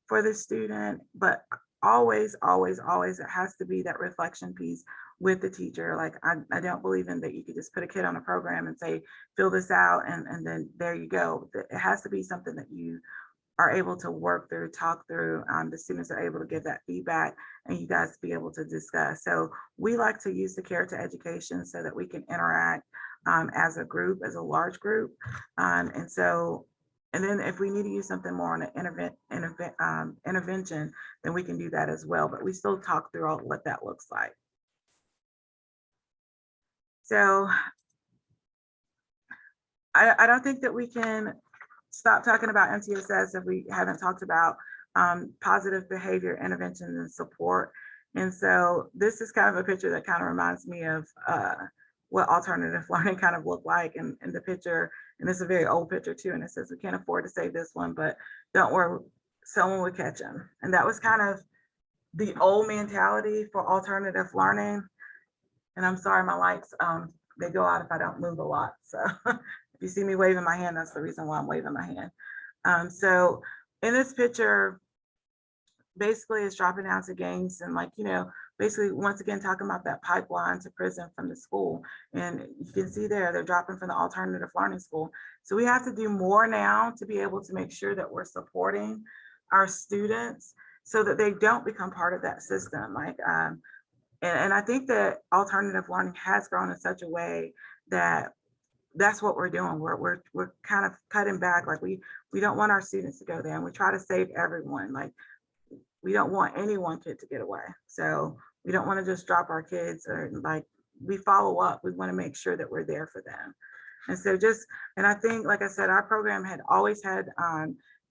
A: for the student, but always, always, always, it has to be that reflection piece with the teacher. Like I don't believe in that you could just put a kid on a program and say, fill this out, and then there you go. It has to be something that you are able to work through, talk through. The students are able to give that feedback and you guys be able to discuss. So we like to use the Care to Education so that we can interact as a group, as a large group. And then if we need to use something more on an intervention, then we can do that as well. But we still talk through all what that looks like. So I don't think that we can stop talking about MTSS if we haven't talked about positive behavior intervention and support. And so this is kind of a picture that kind of reminds me of what alternative learning kind of looked like in the picture. And this is a very old picture too. And it says, we can't afford to save this one, but don't worry, someone will catch him. And that was kind of the old mentality for alternative learning. And I'm sorry, my lights, they go out if I don't move a lot. So if you see me waving my hand, that's the reason why I'm waving my hand. So in this picture, basically it's dropping down to gangs and like, basically once again, talking about that pipeline to prison from the school. And you can see there, they're dropping from the alternative learning school. So we have to do more now to be able to make sure that we're supporting our students so that they don't become part of that system. Like, and I think that alternative learning has grown in such a way that that's what we're doing. We're kind of cutting back. Like we don't want our students to go there, and we try to save everyone. Like we don't want any one kid to get away. So we don't want to just drop our kids, or like we follow up. We want to make sure that we're there for them. And so and I think, like I said, our program had always had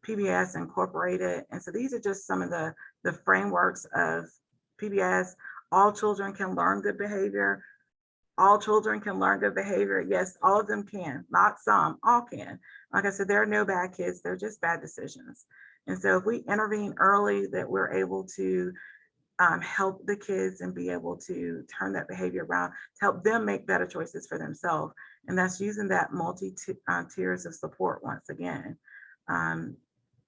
A: PBS incorporated. And so these are just some of the frameworks of PBS. All children can learn good behavior. All children can learn good behavior. Yes, all of them can, not some, all can. Like I said, there are no bad kids, they're just bad decisions. And so if we intervene early, that we're able to help the kids and be able to turn that behavior around, to help them make better choices for themselves. And that's using that tiers of support once again.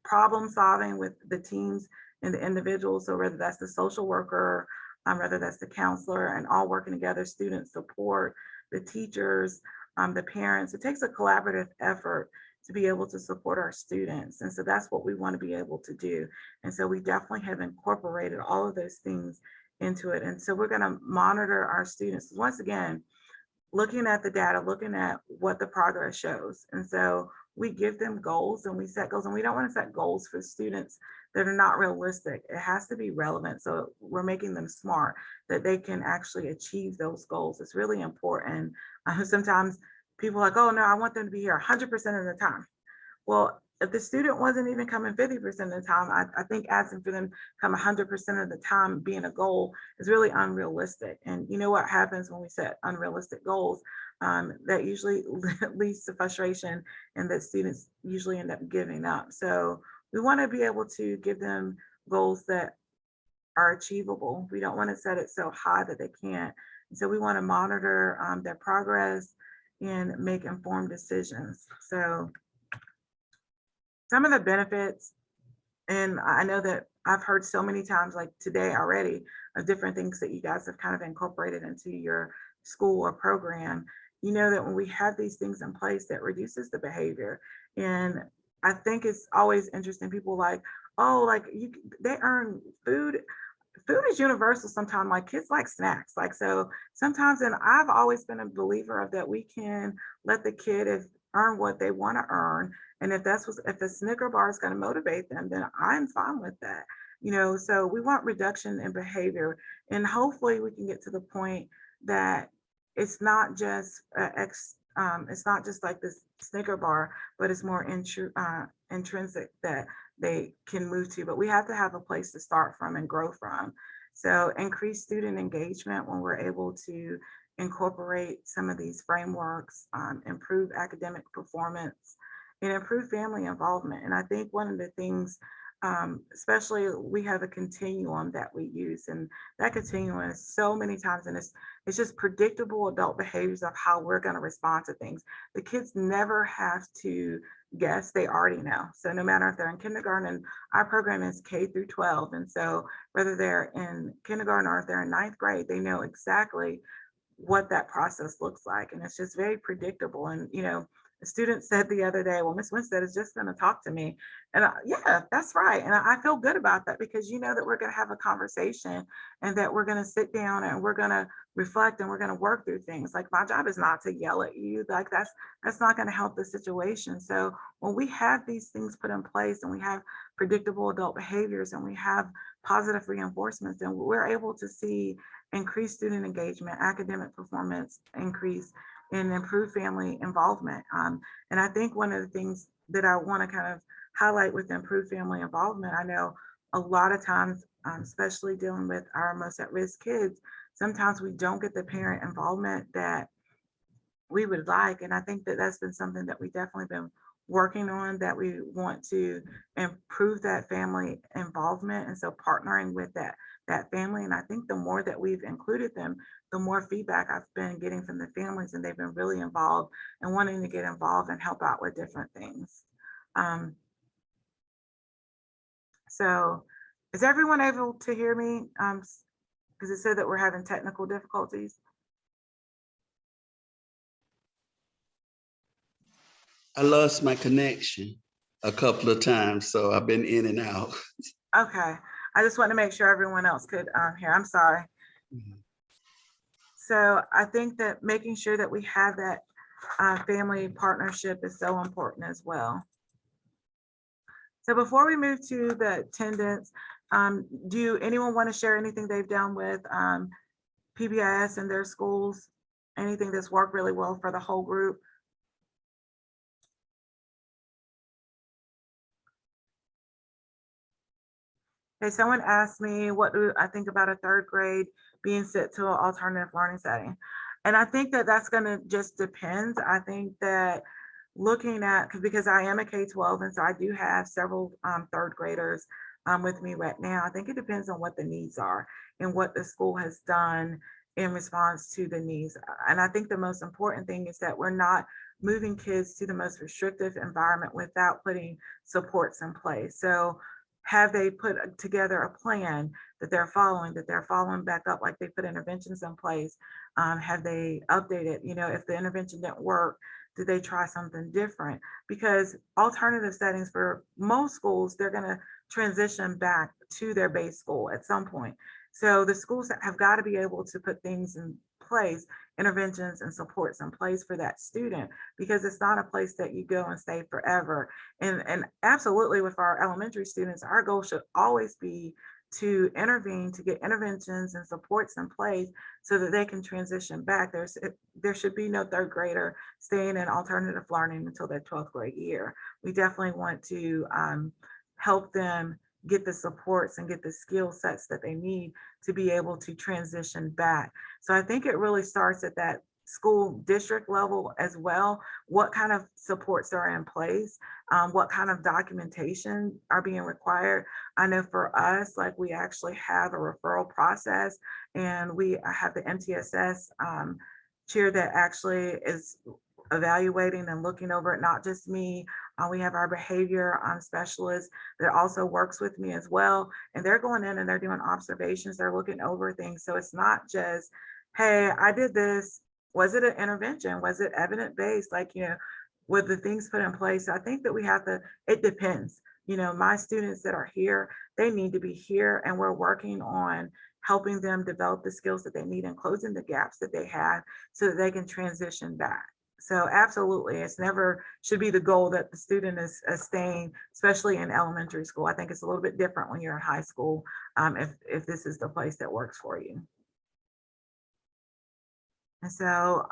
A: Problem solving with the teams and the individuals. So whether that's the social worker, whether that's the counselor, and all working together, student support, the teachers, the parents. It takes a collaborative effort to be able to support our students. And so that's what we want to be able to do. And so we definitely have incorporated all of those things into it. And so we're going to monitor our students. Once again, looking at the data, looking at what the progress shows. And so we give them goals and we set goals, and we don't want to set goals for students that are not realistic. It has to be relevant. So we're making them smart, that they can actually achieve those goals. It's really important. Sometimes people are like, oh no, I want them to be here 100% of the time. Well, if the student wasn't even coming 50% of the time, I think asking for them to come 100% of the time being a goal is really unrealistic. And you know what happens when we set unrealistic goals? That usually leads to frustration, and that students usually end up giving up. So we want to be able to give them goals that are achievable. We don't want to set it so high that they can't. And so we want to monitor their progress and make informed decisions. So some of the benefits, and I know that I've heard so many times like today already of different things that you guys have kind of incorporated into your school or program. You know that when we have these things in place, that reduces the behavior. And I think it's always interesting. People like, oh, like they earn food. Food is universal sometimes. Like kids like snacks. Like, so sometimes, and I've always been a believer of that we can let the kid earn what they want to earn. And if the Snicker bar is going to motivate them, then I'm fine with that. So we want reduction in behavior, and hopefully we can get to the point that it's not just it's not just like this Snicker bar, but it's more intrinsic, that they can move to, but we have to have a place to start from and grow from. So increase student engagement when we're able to incorporate some of these frameworks, improve academic performance, and improve family involvement. And I think one of the things, especially we have a continuum that we use, and that continuum is so many times, and it's just predictable adult behaviors of how we're going to respond to things. The kids never have to guess, they already know. So no matter if they're in kindergarten, and our program is K through 12. And so whether they're in kindergarten or if they're in ninth grade, they know exactly what that process looks like. And it's just very predictable. And, you know, the student said the other day, well, Miss Winstead is just going to talk to me. And yeah, that's right. And I feel good about that, because you know that we're going to have a conversation and that we're going to sit down and we're going to reflect and we're going to work through things. Like, my job is not to yell at you. Like, that's not going to help the situation. So when we have these things put in place and we have predictable adult behaviors and we have positive reinforcements, then we're able to see increased student engagement, academic performance increase, and improve family involvement. And I think one of the things that I want to kind of highlight with improved family involvement, I know a lot of times, especially dealing with our most at-risk kids, sometimes we don't get the parent involvement that we would like. And I think that that's been something that we definitely been working on, that we want to improve that family involvement. And so partnering with that family. And I think the more that we've included them, the more feedback I've been getting from the families, and they've been really involved and wanting to get involved and help out with different things. So is everyone able to hear me? Because it said that we're having technical difficulties.
G: I lost my connection a couple of times, so I've been in and out.
A: Okay, I just want to make sure everyone else could hear. I'm sorry. So I think that making sure that we have that family partnership is so important as well. So before we move to the attendance, do anyone want to share anything they've done with PBIS in their schools? Anything that's worked really well for the whole group? Okay, someone asked me, what do I think about a third grade being sent to an alternative learning setting? And I think that that's going to just depend. I think that looking at, because I am a K-12, and so I do have several third graders with me right now. I think it depends on what the needs are and what the school has done in response to the needs. And I think the most important thing is that we're not moving kids to the most restrictive environment without putting supports in place. So have they put together a plan that they're following back up, like they put interventions in place? Have they updated, you know, if the intervention didn't work, did they try something different? Because alternative settings for most schools, they're going to transition back to their base school at some point. So the schools have got to be able to put things in place, interventions and supports in place for that student, because it's not a place that you go and stay forever. And absolutely, with our elementary students, our goal should always be to intervene, to get interventions and supports in place so that they can transition back. There should be no third grader staying in alternative learning until their 12th grade year. We definitely want to help them get the supports and get the skill sets that they need to be able to transition back. So I think it really starts at that school district level as well. What kind of supports are in place? What kind of documentation are being required? I know for us, like, we actually have a referral process, and we have the MTSS chair that actually is evaluating and looking over it, not just me. We have our behavior specialist that also works with me as well. And they're going in and they're doing observations, they're looking over things. So it's not just, hey, I did this. Was it an intervention? Was it evidence-based? Like, you know, with the things put in place. I think that we have to, it depends. You know, my students that are here, they need to be here, and we're working on helping them develop the skills that they need and closing the gaps that they have so that they can transition back. So absolutely, it's never should be the goal that the student is staying, especially in elementary school. I think it's a little bit different when you're in high school, if this is the place that works for you. And so,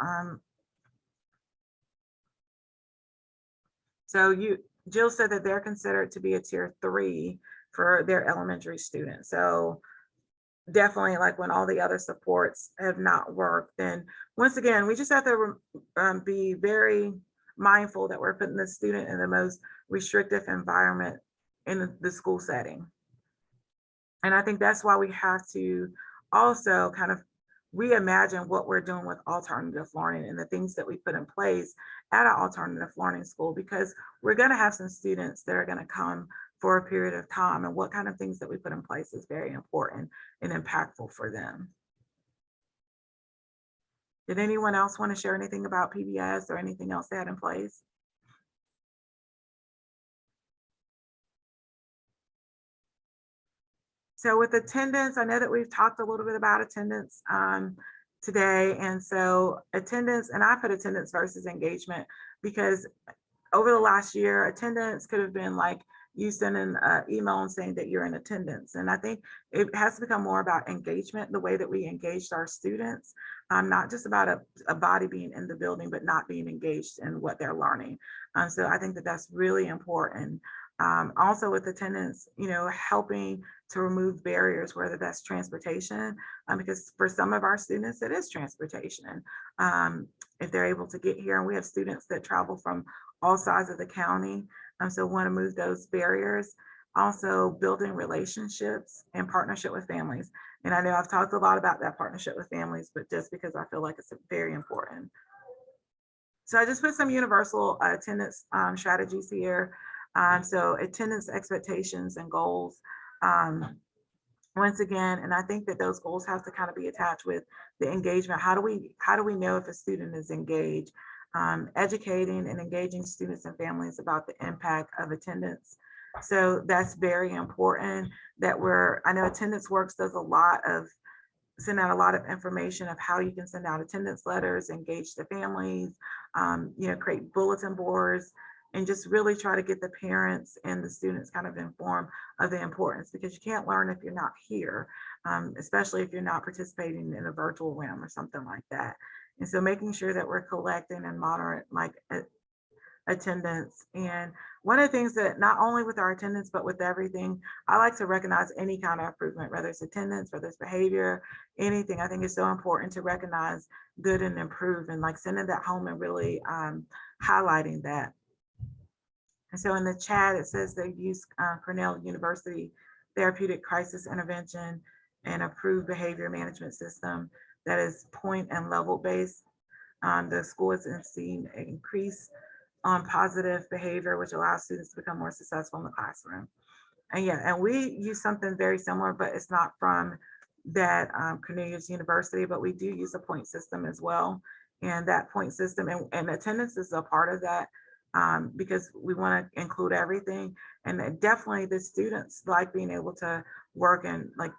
A: Jill said that they're considered to be a tier 3 for their elementary students. So definitely, like when all the other supports have not worked, then once again, we just have to be very mindful that we're putting the student in the most restrictive environment in the school setting. And I think that's why we have to also kind of reimagine what we're doing with alternative learning and the things that we put in place at our alternative learning school, because we're going to have some students that are going to come for a period of time, and what kind of things that we put in place is very important and impactful for them. Did anyone else want to share anything about PBS or anything else they had in place? So with attendance, I know that we've talked a little bit about attendance today. And so attendance, and I put attendance versus engagement, because over the last year, attendance could have been like you sending an email and saying that you're in attendance. And I think it has to become more about engagement, the way that we engaged our students, not just about a body being in the building, but not being engaged in what they're learning. So I think that that's really important. Also with attendance, helping to remove barriers, whether that's transportation, because for some of our students, it is transportation. If they're able to get here, and we have students that travel from all sides of the county. So want to move those barriers. Also building relationships and partnership with families. And I know I've talked a lot about that partnership with families, but just because I feel like it's very important. So I just put some universal attendance strategies here. So attendance expectations and goals. Once again, and I think that those goals have to kind of be attached with the engagement. How do we know if a student is engaged? Educating and engaging students and families about the impact of attendance. So that's very important that I know Attendance Works does send out a lot of information of how you can send out attendance letters, engage the families, create bulletin boards, and just really try to get the parents and the students kind of informed of the importance, because you can't learn if you're not here, especially if you're not participating in a virtual realm or something like that. And so making sure that we're collecting and monitoring attendance. And one of the things that not only with our attendance, but with everything, I like to recognize any kind of improvement, whether it's attendance, whether it's behavior, anything. I think it's so important to recognize good and improve, and like sending that home and really highlighting that. And so in the chat, it says they use Cornell University Therapeutic Crisis Intervention and approved behavior management system that is point and level based. The school has seen an increase on positive behavior, which allows students to become more successful in the classroom. And we use something very similar, but it's not from that Cornelius University, but we do use a point system as well. And that point system and attendance is a part of that, because we want to include everything. And definitely the students like being able to work and like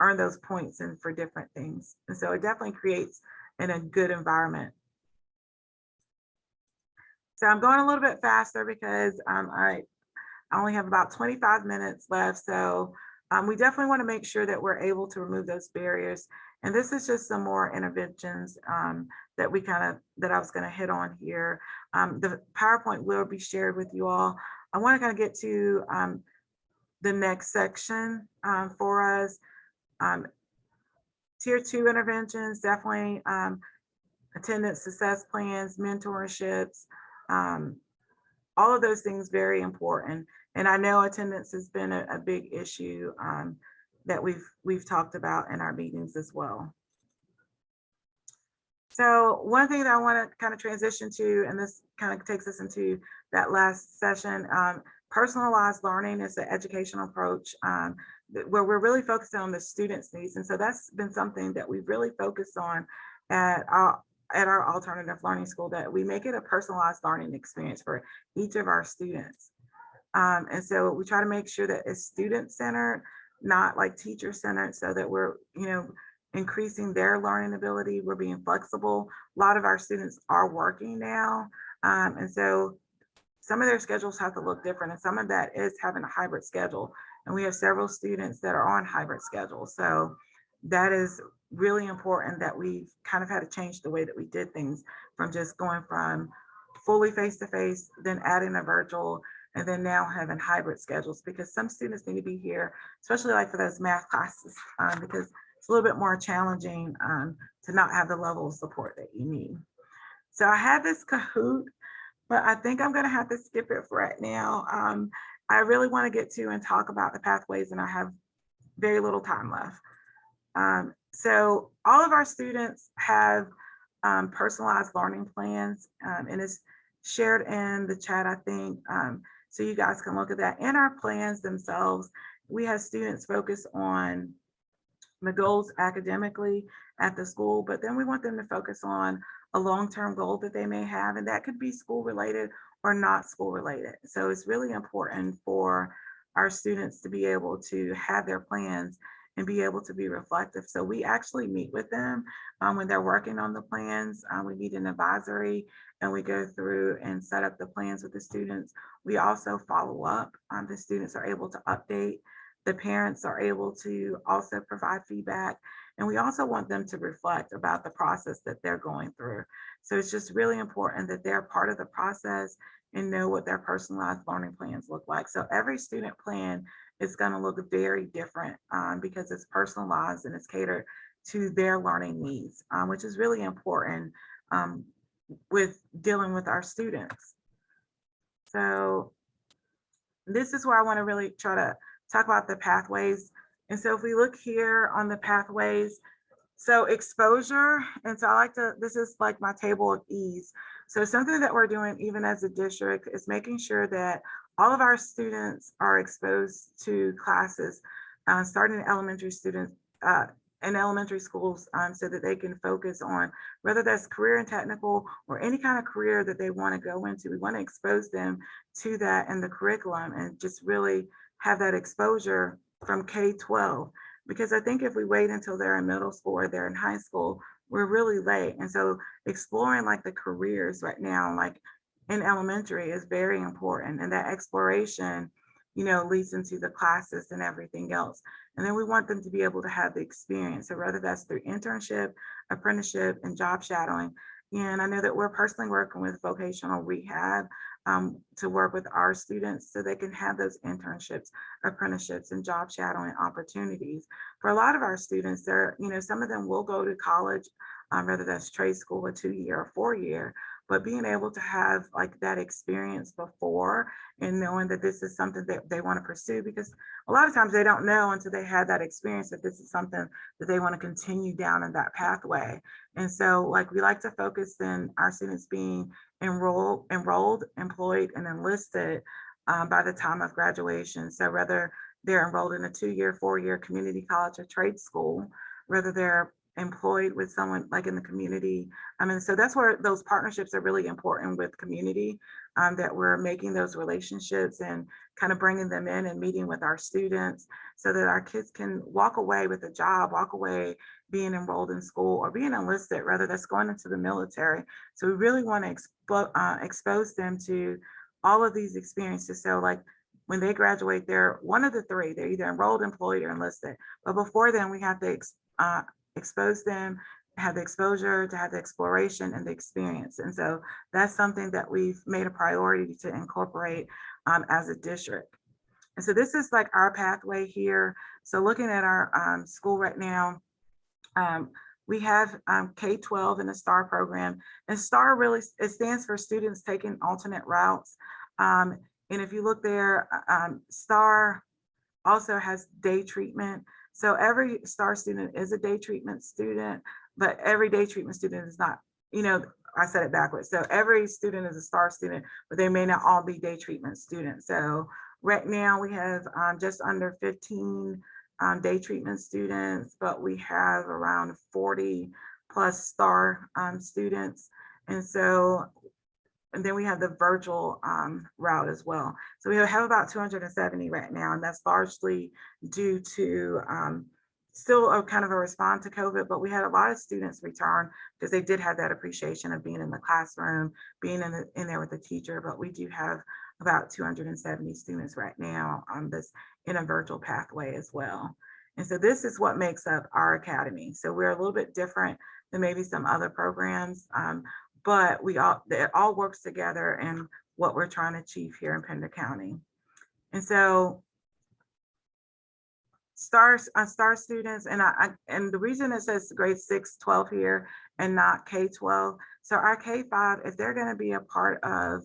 A: earn those points and for different things. And so it definitely creates a good environment. So I'm going a little bit faster because I only have about 25 minutes left. So we definitely want to make sure that we're able to remove those barriers. And this is just some more interventions that I was going to hit on here. The PowerPoint will be shared with you all. I want to kind of get to the next section for us. Tier 2 interventions, definitely attendance success plans, mentorships, all of those things very important. And I know attendance has been a big issue that we've talked about in our meetings as well. So one thing that I want to kind of transition to, and this kind of takes us into that last session, personalized learning is the educational approach where we're really focused on the students' needs. And so that's been something that we've really focused on at our alternative learning school, that we make it a personalized learning experience for each of our students. And so we try to make sure that it's student-centered, not like teacher-centered, so that we're, increasing their learning ability. We're being flexible. A lot of our students are working now. And so some of their schedules have to look different, and some of that is having a hybrid schedule. And we have several students that are on hybrid schedules. So that is really important, that we've kind of had to change the way that we did things, from just going from fully face-to-face, then adding a virtual, and then now having hybrid schedules, because some students need to be here, especially like for those math classes, because it's a little bit more challenging to not have the level of support that you need. So I had this Kahoot, but I think I'm gonna have to skip it for right now. I really wanna get to and talk about the pathways, and I have very little time left. So all of our students have personalized learning plans, and it's shared in the chat, I think. So you guys can look at that. In our plans themselves, we have students focus on the goals academically at the school, but then we want them to focus on a long-term goal that they may have, and that could be school related or not school related. So it's really important for our students to be able to have their plans and be able to be reflective. So we actually meet with them when they're working on the plans. We meet in advisory and we go through and set up the plans with the students. We also follow up. The students are able to update. The parents are able to also provide feedback. And we also want them to reflect about the process that they're going through. So it's just really important that they're part of the process and know what their personalized learning plans look like. So every student plan is going to look very different because it's personalized and it's catered to their learning needs, which is really important with dealing with our students. So this is where I want to really try to talk about the pathways. And so if we look here on the pathways, so exposure, and so I like to, this is like my table of ease. So something that we're doing even as a district is making sure that all of our students are exposed to classes, starting elementary students in elementary schools, so that they can focus on whether that's career and technical or any kind of career that they want to go into. We want to expose them to that in the curriculum and just really have that exposure from K-12. Because I think if we wait until they're in middle school or they're in high school, we're really late. And so exploring like the careers right now, like in elementary, is very important. And that exploration, you know, leads into the classes and everything else. And then we want them to be able to have the experience. So whether that's through internship, apprenticeship, and job shadowing. And I know that we're personally working with vocational rehab to work with our students so they can have those internships, apprenticeships, and job shadowing opportunities. For a lot of our students, they're, you know, some of them will go to college, whether that's trade school, a 2-year or 4-year, but being able to have like that experience before and knowing that this is something that they want to pursue, because a lot of times they don't know until they had that experience that this is something that they want to continue down in that pathway. And so like we like to focus in our students being enrolled, employed, and enlisted by the time of graduation. So whether they're enrolled in a 2-year, 4-year community college or trade school, whether they're employed with someone like in the community. I mean, so that's where those partnerships are really important with community, that we're making those relationships and kind of bringing them in and meeting with our students so that our kids can walk away with a job, walk away being enrolled in school or being enlisted, rather that's going into the military. So we really want to expose them to all of these experiences. So like when they graduate, they're one of the three, they're either enrolled, employed, or enlisted. But before then, we have to expose them, have the exposure, to have the exploration and the experience. And so that's something that we've made a priority to incorporate as a district. And so this is like our pathway here. So looking at our school right now, we have K-12 in the STAR program. And STAR really, it stands for Students Taking Alternate Routes. And if you look there, STAR also has day treatment. So every STAR student is a day treatment student, but every day treatment student is not, you know, I said it backwards. So every student is a STAR student, but they may not all be day treatment students. So right now we have just under 15 day treatment students, but we have around 40 plus STAR students. And so, and then we have the virtual route as well. So we have about 270 right now, and that's largely due to still a kind of a response to COVID, but we had a lot of students return because they did have that appreciation of being in the classroom, being in there with the teacher. But we do have about 270 students right now on this in a virtual pathway as well. And so this is what makes up our academy. So we're a little bit different than maybe some other programs, but it all works together, and what we're trying to achieve here in Pender County. And so star students, and the reason it says grade 6, 12 here and not K-12. So our K-5, if they're going to be a part of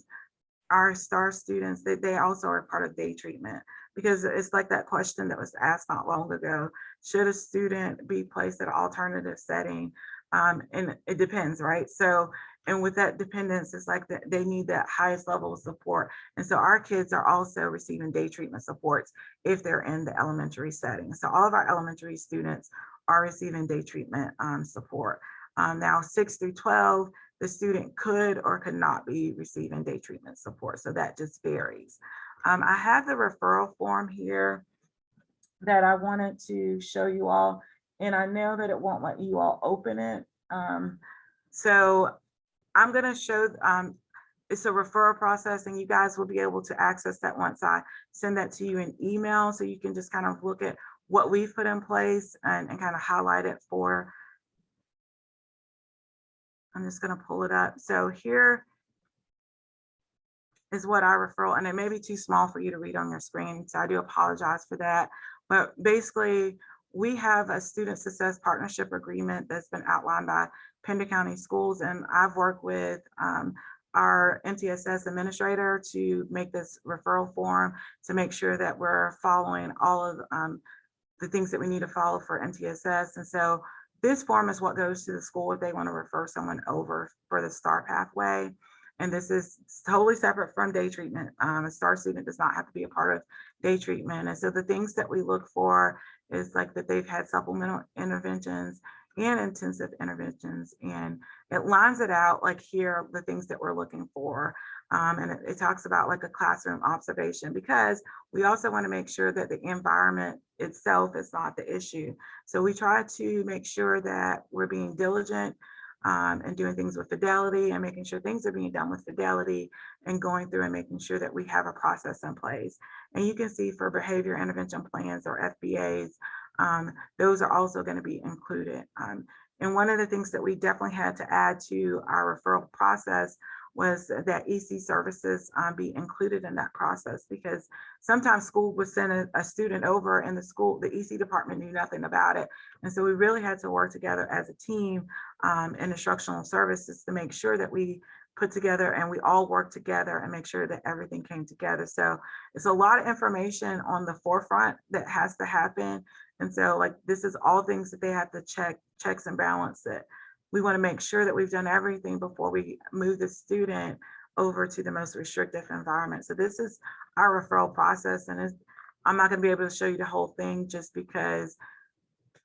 A: our star students, that they also are part of day treatment, because it's like that question that was asked not long ago: should a student be placed at an alternative setting? And it depends, right? So, and with that dependence, it's like that they need that highest level of support. And so our kids are also receiving day treatment supports if they're in the elementary setting. So all of our elementary students are receiving day treatment support. Now 6 through 12, the student could or could not be receiving day treatment support. So that just varies. I have the referral form here that I wanted to show you all, and I know that it won't let you all open it. So I'm gonna show, it's a referral process, and you guys will be able to access that once I send that to you in email. So you can just kind of look at what we've put in place and kind of highlight it for. I'm just gonna pull it up. So here is what our referral, and it may be too small for you to read on your screen, so I do apologize for that. But basically, we have a student success partnership agreement that's been outlined by Pender County Schools, and I've worked with our MTSS administrator to make this referral form to make sure that we're following all of the things that we need to follow for MTSS. And so this form is what goes to the school if they want to refer someone over for the STAR pathway. And this is totally separate from day treatment. A STAR student does not have to be a part of day treatment. And so the things that we look for is like that they've had supplemental interventions and intensive interventions. And it lines it out like here, the things that we're looking for. And it talks about like a classroom observation, because we also want to make sure that the environment itself is not the issue. So we try to make sure that we're being diligent and doing things with fidelity, and making sure things are being done with fidelity, and going through and making sure that we have a process in place. And you can see for behavior intervention plans, or FBAs, those are also going to be included. And one of the things that we definitely had to add to our referral process was that EC services be included in that process, because sometimes school would send a student over and the EC department knew nothing about it. And so we really had to work together as a team in instructional services to make sure that we put together and we all work together and make sure that everything came together. So it's a lot of information on the forefront that has to happen. And so like, this is all things that they have to checks and balance it. We want to make sure that we've done everything before we move the student over to the most restrictive environment. So this is our referral process, and I'm not going to be able to show you the whole thing just because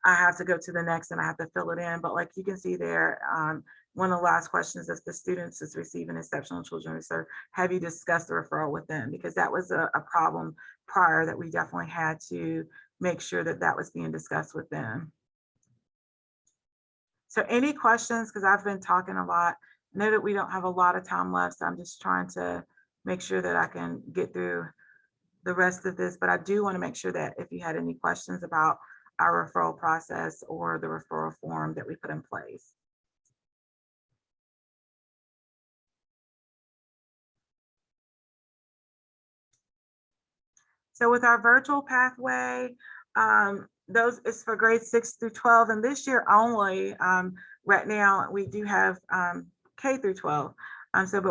A: I have to go to the next and I have to fill it in. But like you can see there, one of the last questions is: the students is receiving exceptional children's service, have you discussed the referral with them? Because that was a problem prior that we definitely had to make sure that that was being discussed with them. So any questions, because I've been talking a lot. I know that we don't have a lot of time left, so I'm just trying to make sure that I can get through the rest of this. But I do want to make sure that if you had any questions about our referral process or the referral form that we put in place. So with our virtual pathway, those is for grades 6 through 12, and this year only. Right now we do have K through 12. But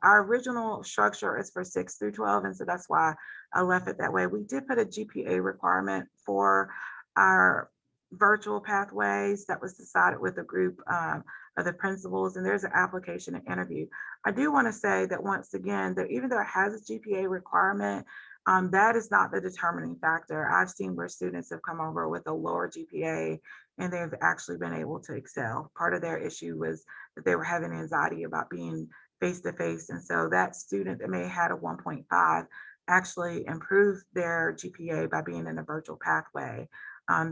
A: our original structure is for 6 through 12, and so that's why I left it that way. We did put a GPA requirement for our virtual pathways that was decided with a group of the principals, and there's an application and interview. I do want to say that once again, that even though it has a GPA requirement, that is not the determining factor. I've seen where students have come over with a lower GPA and they've actually been able to excel. Part of their issue was that they were having anxiety about being face-to-face. And so that student that may have had a 1.5 actually improved their GPA by being in a virtual pathway.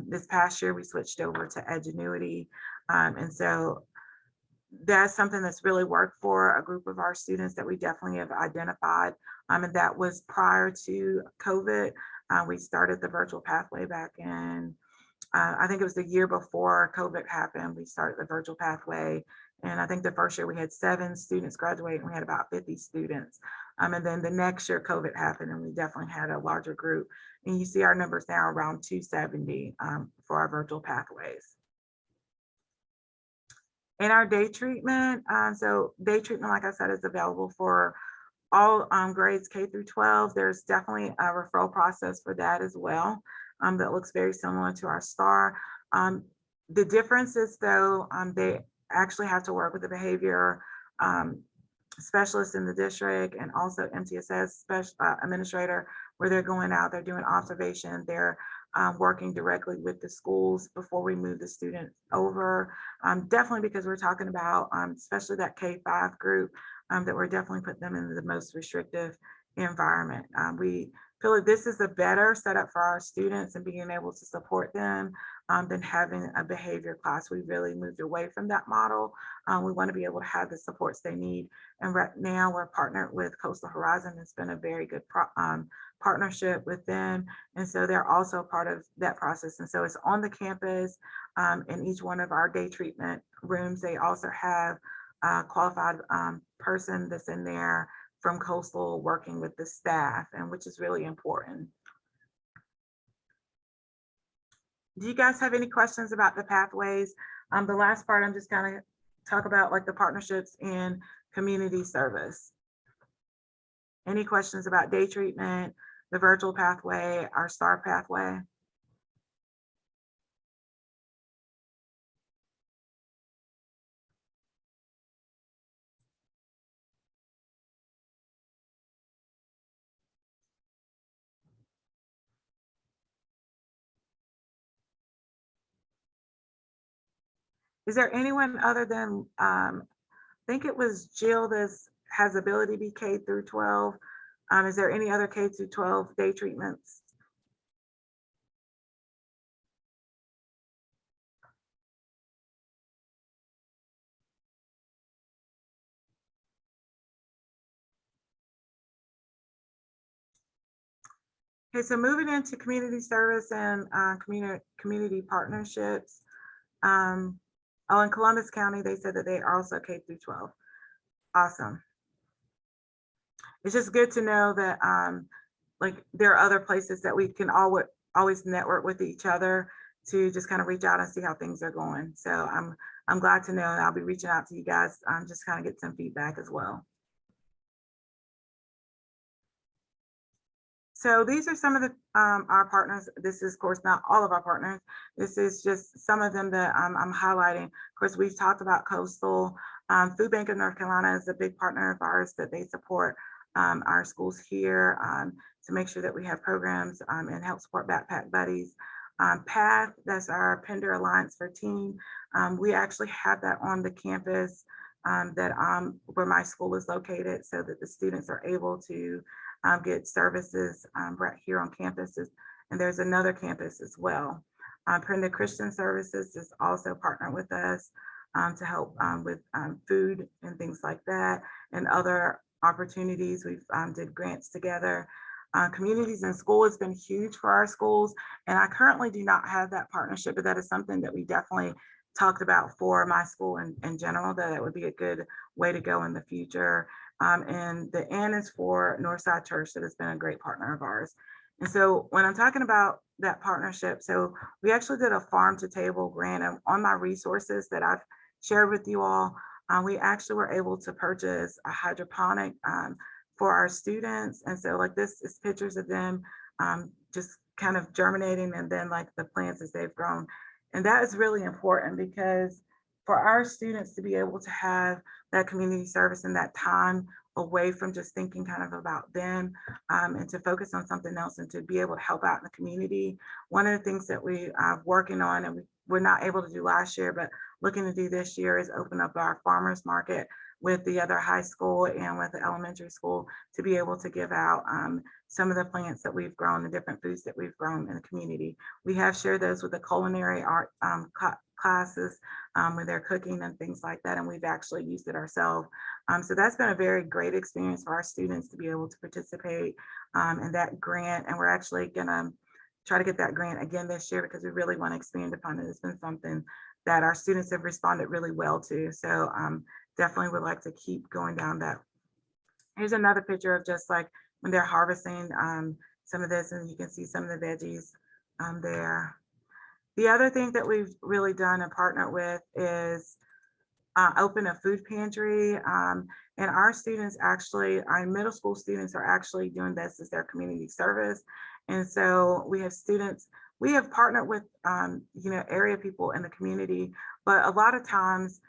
A: This past year, we switched over to Edgenuity. And so that's something that's really worked for a group of our students that we definitely have identified. And that was prior to COVID. We started the virtual pathway back in, I think it was the year before COVID happened. We started the virtual pathway. And I think the first year we had 7 students graduate and we had about 50 students. And then the next year COVID happened and we definitely had a larger group. And you see our numbers now around 270 for our virtual pathways. In our day treatment, so day treatment, like I said, is available for all grades K through 12. There's definitely a referral process for that as well. That looks very similar to our STAR. The difference is though, they actually have to work with the behavior specialist in the district and also MTSS special administrator, where they're going out, they're doing observation, they're working directly with the schools before we move the students over. Definitely because we're talking about, especially that K-5 group, that we're definitely putting them in the most restrictive environment. We feel like this is a better setup for our students and being able to support them than having a behavior class. We really moved away from that model. We want to be able to have the supports they need. And right now we're partnered with Coastal Horizon. It's been a very good partnership with them. And so they're also part of that process. And so it's on the campus in each one of our day treatment rooms. They also have a qualified person that's in there from Coastal working with the staff, and which is really important. Do you guys have any questions about the pathways? The last part, I'm just gonna talk about like the partnerships in community service. Any questions about day treatment, the virtual pathway, our STAR pathway? Is there anyone other than, I think it was Jill that has ability to be K through 12. Is there any other K through 12 day treatments? Okay, so moving into community service and community partnerships. Oh, in Columbus County, they said that they are also K through 12. Awesome. It's just good to know that like there are other places that we can always network with each other to just kind of reach out and see how things are going. So I'm glad to know, and I'll be reaching out to you guys just kind of get some feedback as well. So these are some of the our partners. This is, of course, not all of our partners. This is just some of them that I'm highlighting. Of course, we've talked about Coastal. Food Bank of North Carolina is a big partner of ours that they support our schools here to make sure that we have programs and help support Backpack Buddies. PATH, that's our Pender Alliance for Teen. We actually have that on the campus where my school is located, so that the students are able to get services right here on campuses. And there's another campus as well. Pender Christian Services is also partnered with us to help with food and things like that, and other opportunities. We've did grants together. Communities in School has been huge for our schools, and I currently do not have that partnership, but that is something that we definitely talked about for my school in general, that it would be a good way to go in the future. And the N is for Northside Church, that has been a great partner of ours. And so when I'm talking about that partnership, so we actually did a farm to table grant, and on my resources that I've shared with you all, we actually were able to purchase a hydroponic for our students. And so like this is pictures of them just kind of germinating, and then like the plants as they've grown. And that is really important, because for our students to be able to have that community service and that time away from just thinking kind of about them and to focus on something else and to be able to help out in the community. One of the things that we are working on, and we're not able to do last year, but looking to do this year, is open up our farmers market with the other high school and with the elementary school to be able to give out some of the plants that we've grown, the different foods that we've grown in the community. We have shared those with the culinary art classes where they're cooking and things like that, and we've actually used it ourselves. So that's been a very great experience for our students to be able to participate in that grant, and we're actually gonna try to get that grant again this year, because we really want to expand upon it. It's been something that our students have responded really well to. So definitely would like to keep going down Here's another picture of just like when they're harvesting some of this, and you can see some of the veggies there. The other thing that we've really done and partnered with is open a food pantry. And our students actually, our middle school students are actually doing this as their community service. And so we have students, we have partnered with, area people in the community, but a lot of times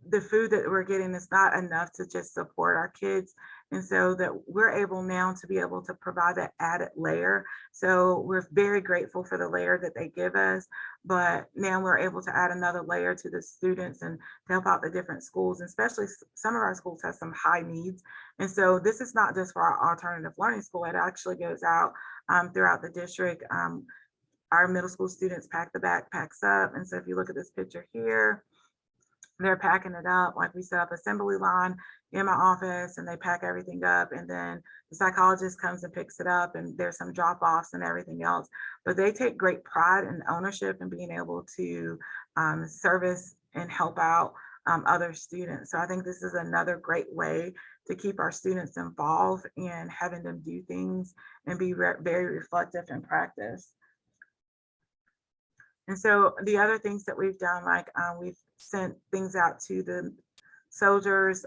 A: the food that we're getting is not enough to just support our kids. And so that we're able now to be able to provide that added layer. So we're very grateful for the layer that they give us, but now we're able to add another layer to the students and to help out the different schools, and especially some of our schools have some high needs. And so this is not just for our alternative learning school, it actually goes out throughout the district. Our middle school students pack the backpacks up. And so if you look at this picture here, they're packing it up. Like we set up assembly line in my office and they pack everything up, and then the psychologist comes and picks it up, and there's some drop offs and everything else. But they take great pride and ownership in being able to service and help out other students. So I think this is another great way to keep our students involved in having them do things and be very reflective in practice. And so the other things that we've done, like we've sent things out to the soldiers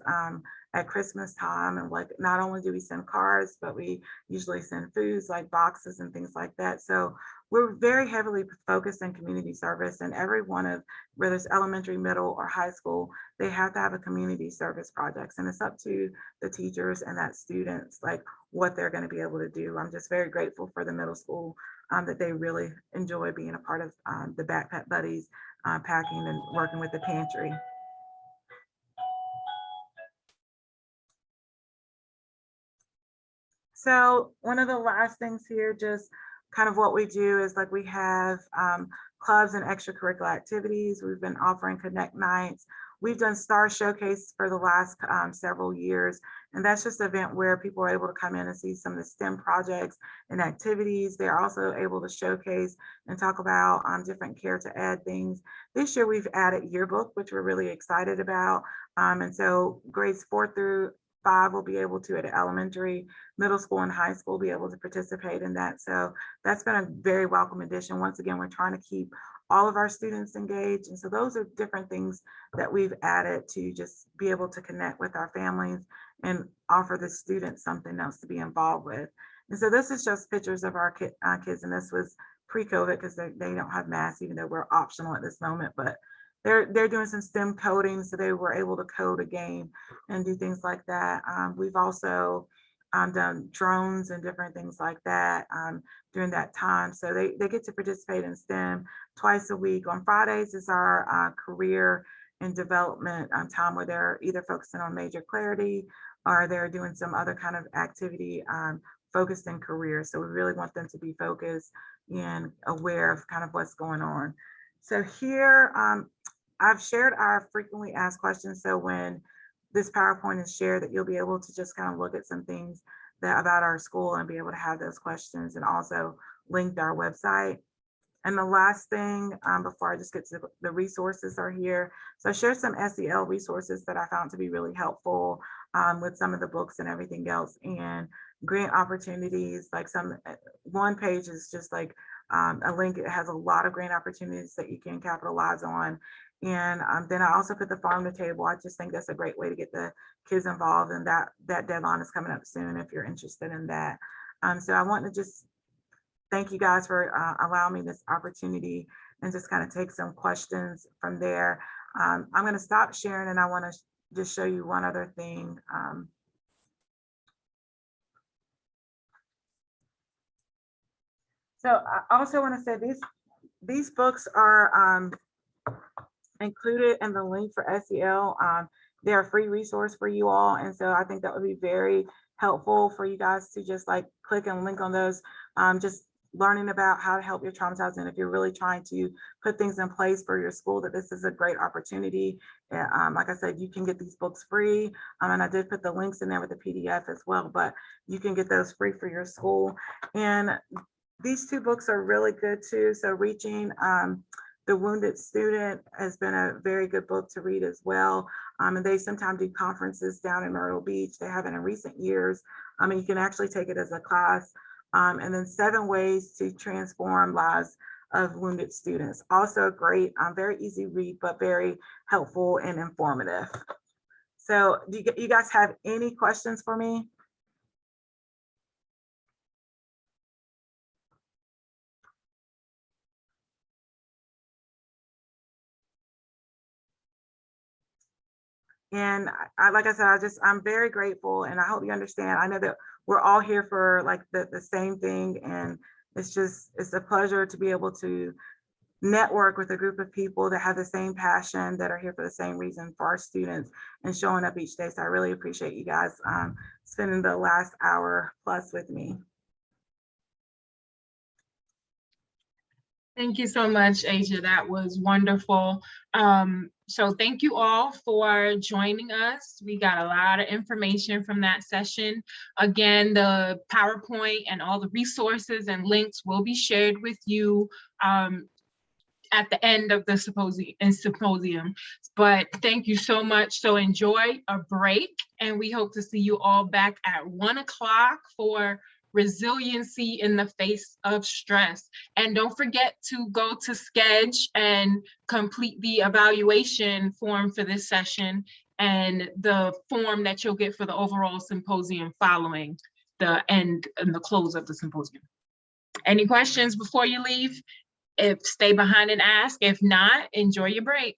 A: at Christmas time. And like, not only do we send cards, but we usually send foods like boxes and things like that. So we're very heavily focused in community service, and every one of, whether it's elementary, middle, or high school, they have to have a community service projects. And it's up to the teachers and that students, like what they're going to be able to do. I'm just very grateful for the middle school that they really enjoy being a part of the Backpack Buddies, packing and working with the pantry. So one of the last things here, just kind of what we do is like we have clubs and extracurricular activities. We've been offering Connect Nights. We've done Star Showcase for the last several years. And that's just an event where people are able to come in and see some of the STEM projects and activities. They're also able to showcase and talk about different care to add things. This year we've added yearbook, which we're really excited about. And so grades 4 through 5 will be able to, at elementary, middle school, and high school, be able to participate in that. So that's been a very welcome addition. Once again, we're trying to keep all of our students engaged. And so those are different things that we've added to just be able to connect with our families and offer the students something else to be involved with. And so this is just pictures of our kids, and this was pre-COVID because they don't have masks, even though we're optional at this moment, but they're doing some STEM coding, so they were able to code a game and do things like that. We've also done drones and different things like that during that time. So they get to participate in STEM twice a week. On Fridays is our career and development time, where they're either focusing on major clarity or they're doing some other kind of activity focused in career. So we really want them to be focused and aware of kind of what's going on. So here, I've shared our frequently asked questions. So when this PowerPoint is shared, that you'll be able to just kind of look at some things that about our school and be able to have those questions, and also link to our website. And the last thing before I just get to the resources are here. So I shared some SEL resources that I found to be really helpful with some of the books and everything else, and grant opportunities. Like one page is just like a link. It has a lot of grant opportunities that you can capitalize on. And then I also put the farm to table. I just think that's a great way to get the kids involved, and that deadline is coming up soon if you're interested in that. So I want to just thank you guys for allowing me this opportunity and just kind of take some questions from there. I'm going to stop sharing, and I want to just show you one other thing. So I also want to say these books are included in the link for SEL. They're a free resource for you all. And so I think that would be very helpful for you guys to just like click and link on those, just learning about how to help your traumatized. And if you're really trying to put things in place for your school, that this is a great opportunity. Like I said, you can get these books free. And I did put the links in there with the PDF as well, but you can get those free for your school. And these two books are really good too. So Reaching The Wounded Student has been a very good book to read as well. And they sometimes do conferences down in Myrtle Beach. They haven't in recent years. And you can actually take it as a class. And then 7 Ways to Transform Lives of Wounded Students. Also great, very easy read, but very helpful and informative. So do you guys have any questions for me? And like I said, I'm very grateful, and I hope you understand. I know that we're all here for like the same thing, and it's a pleasure to be able to network with a group of people that have the same passion, that are here for the same reason for our students and showing up each day. So I really appreciate you guys spending the last hour plus with me.
B: Thank you so much, Asia. That was wonderful. So thank you all for joining us. We got a lot of information from that session. Again, the PowerPoint and all the resources and links will be shared with you at the end of the symposium. But thank you so much. So enjoy a break, and we hope to see you all back at 1 o'clock for resiliency in the face of stress. And don't forget to go to Sketch and complete the evaluation form for this session and the form that you'll get for the overall symposium following the end and the close of the symposium. Any questions before you leave? If stay behind and ask. If not, enjoy your break.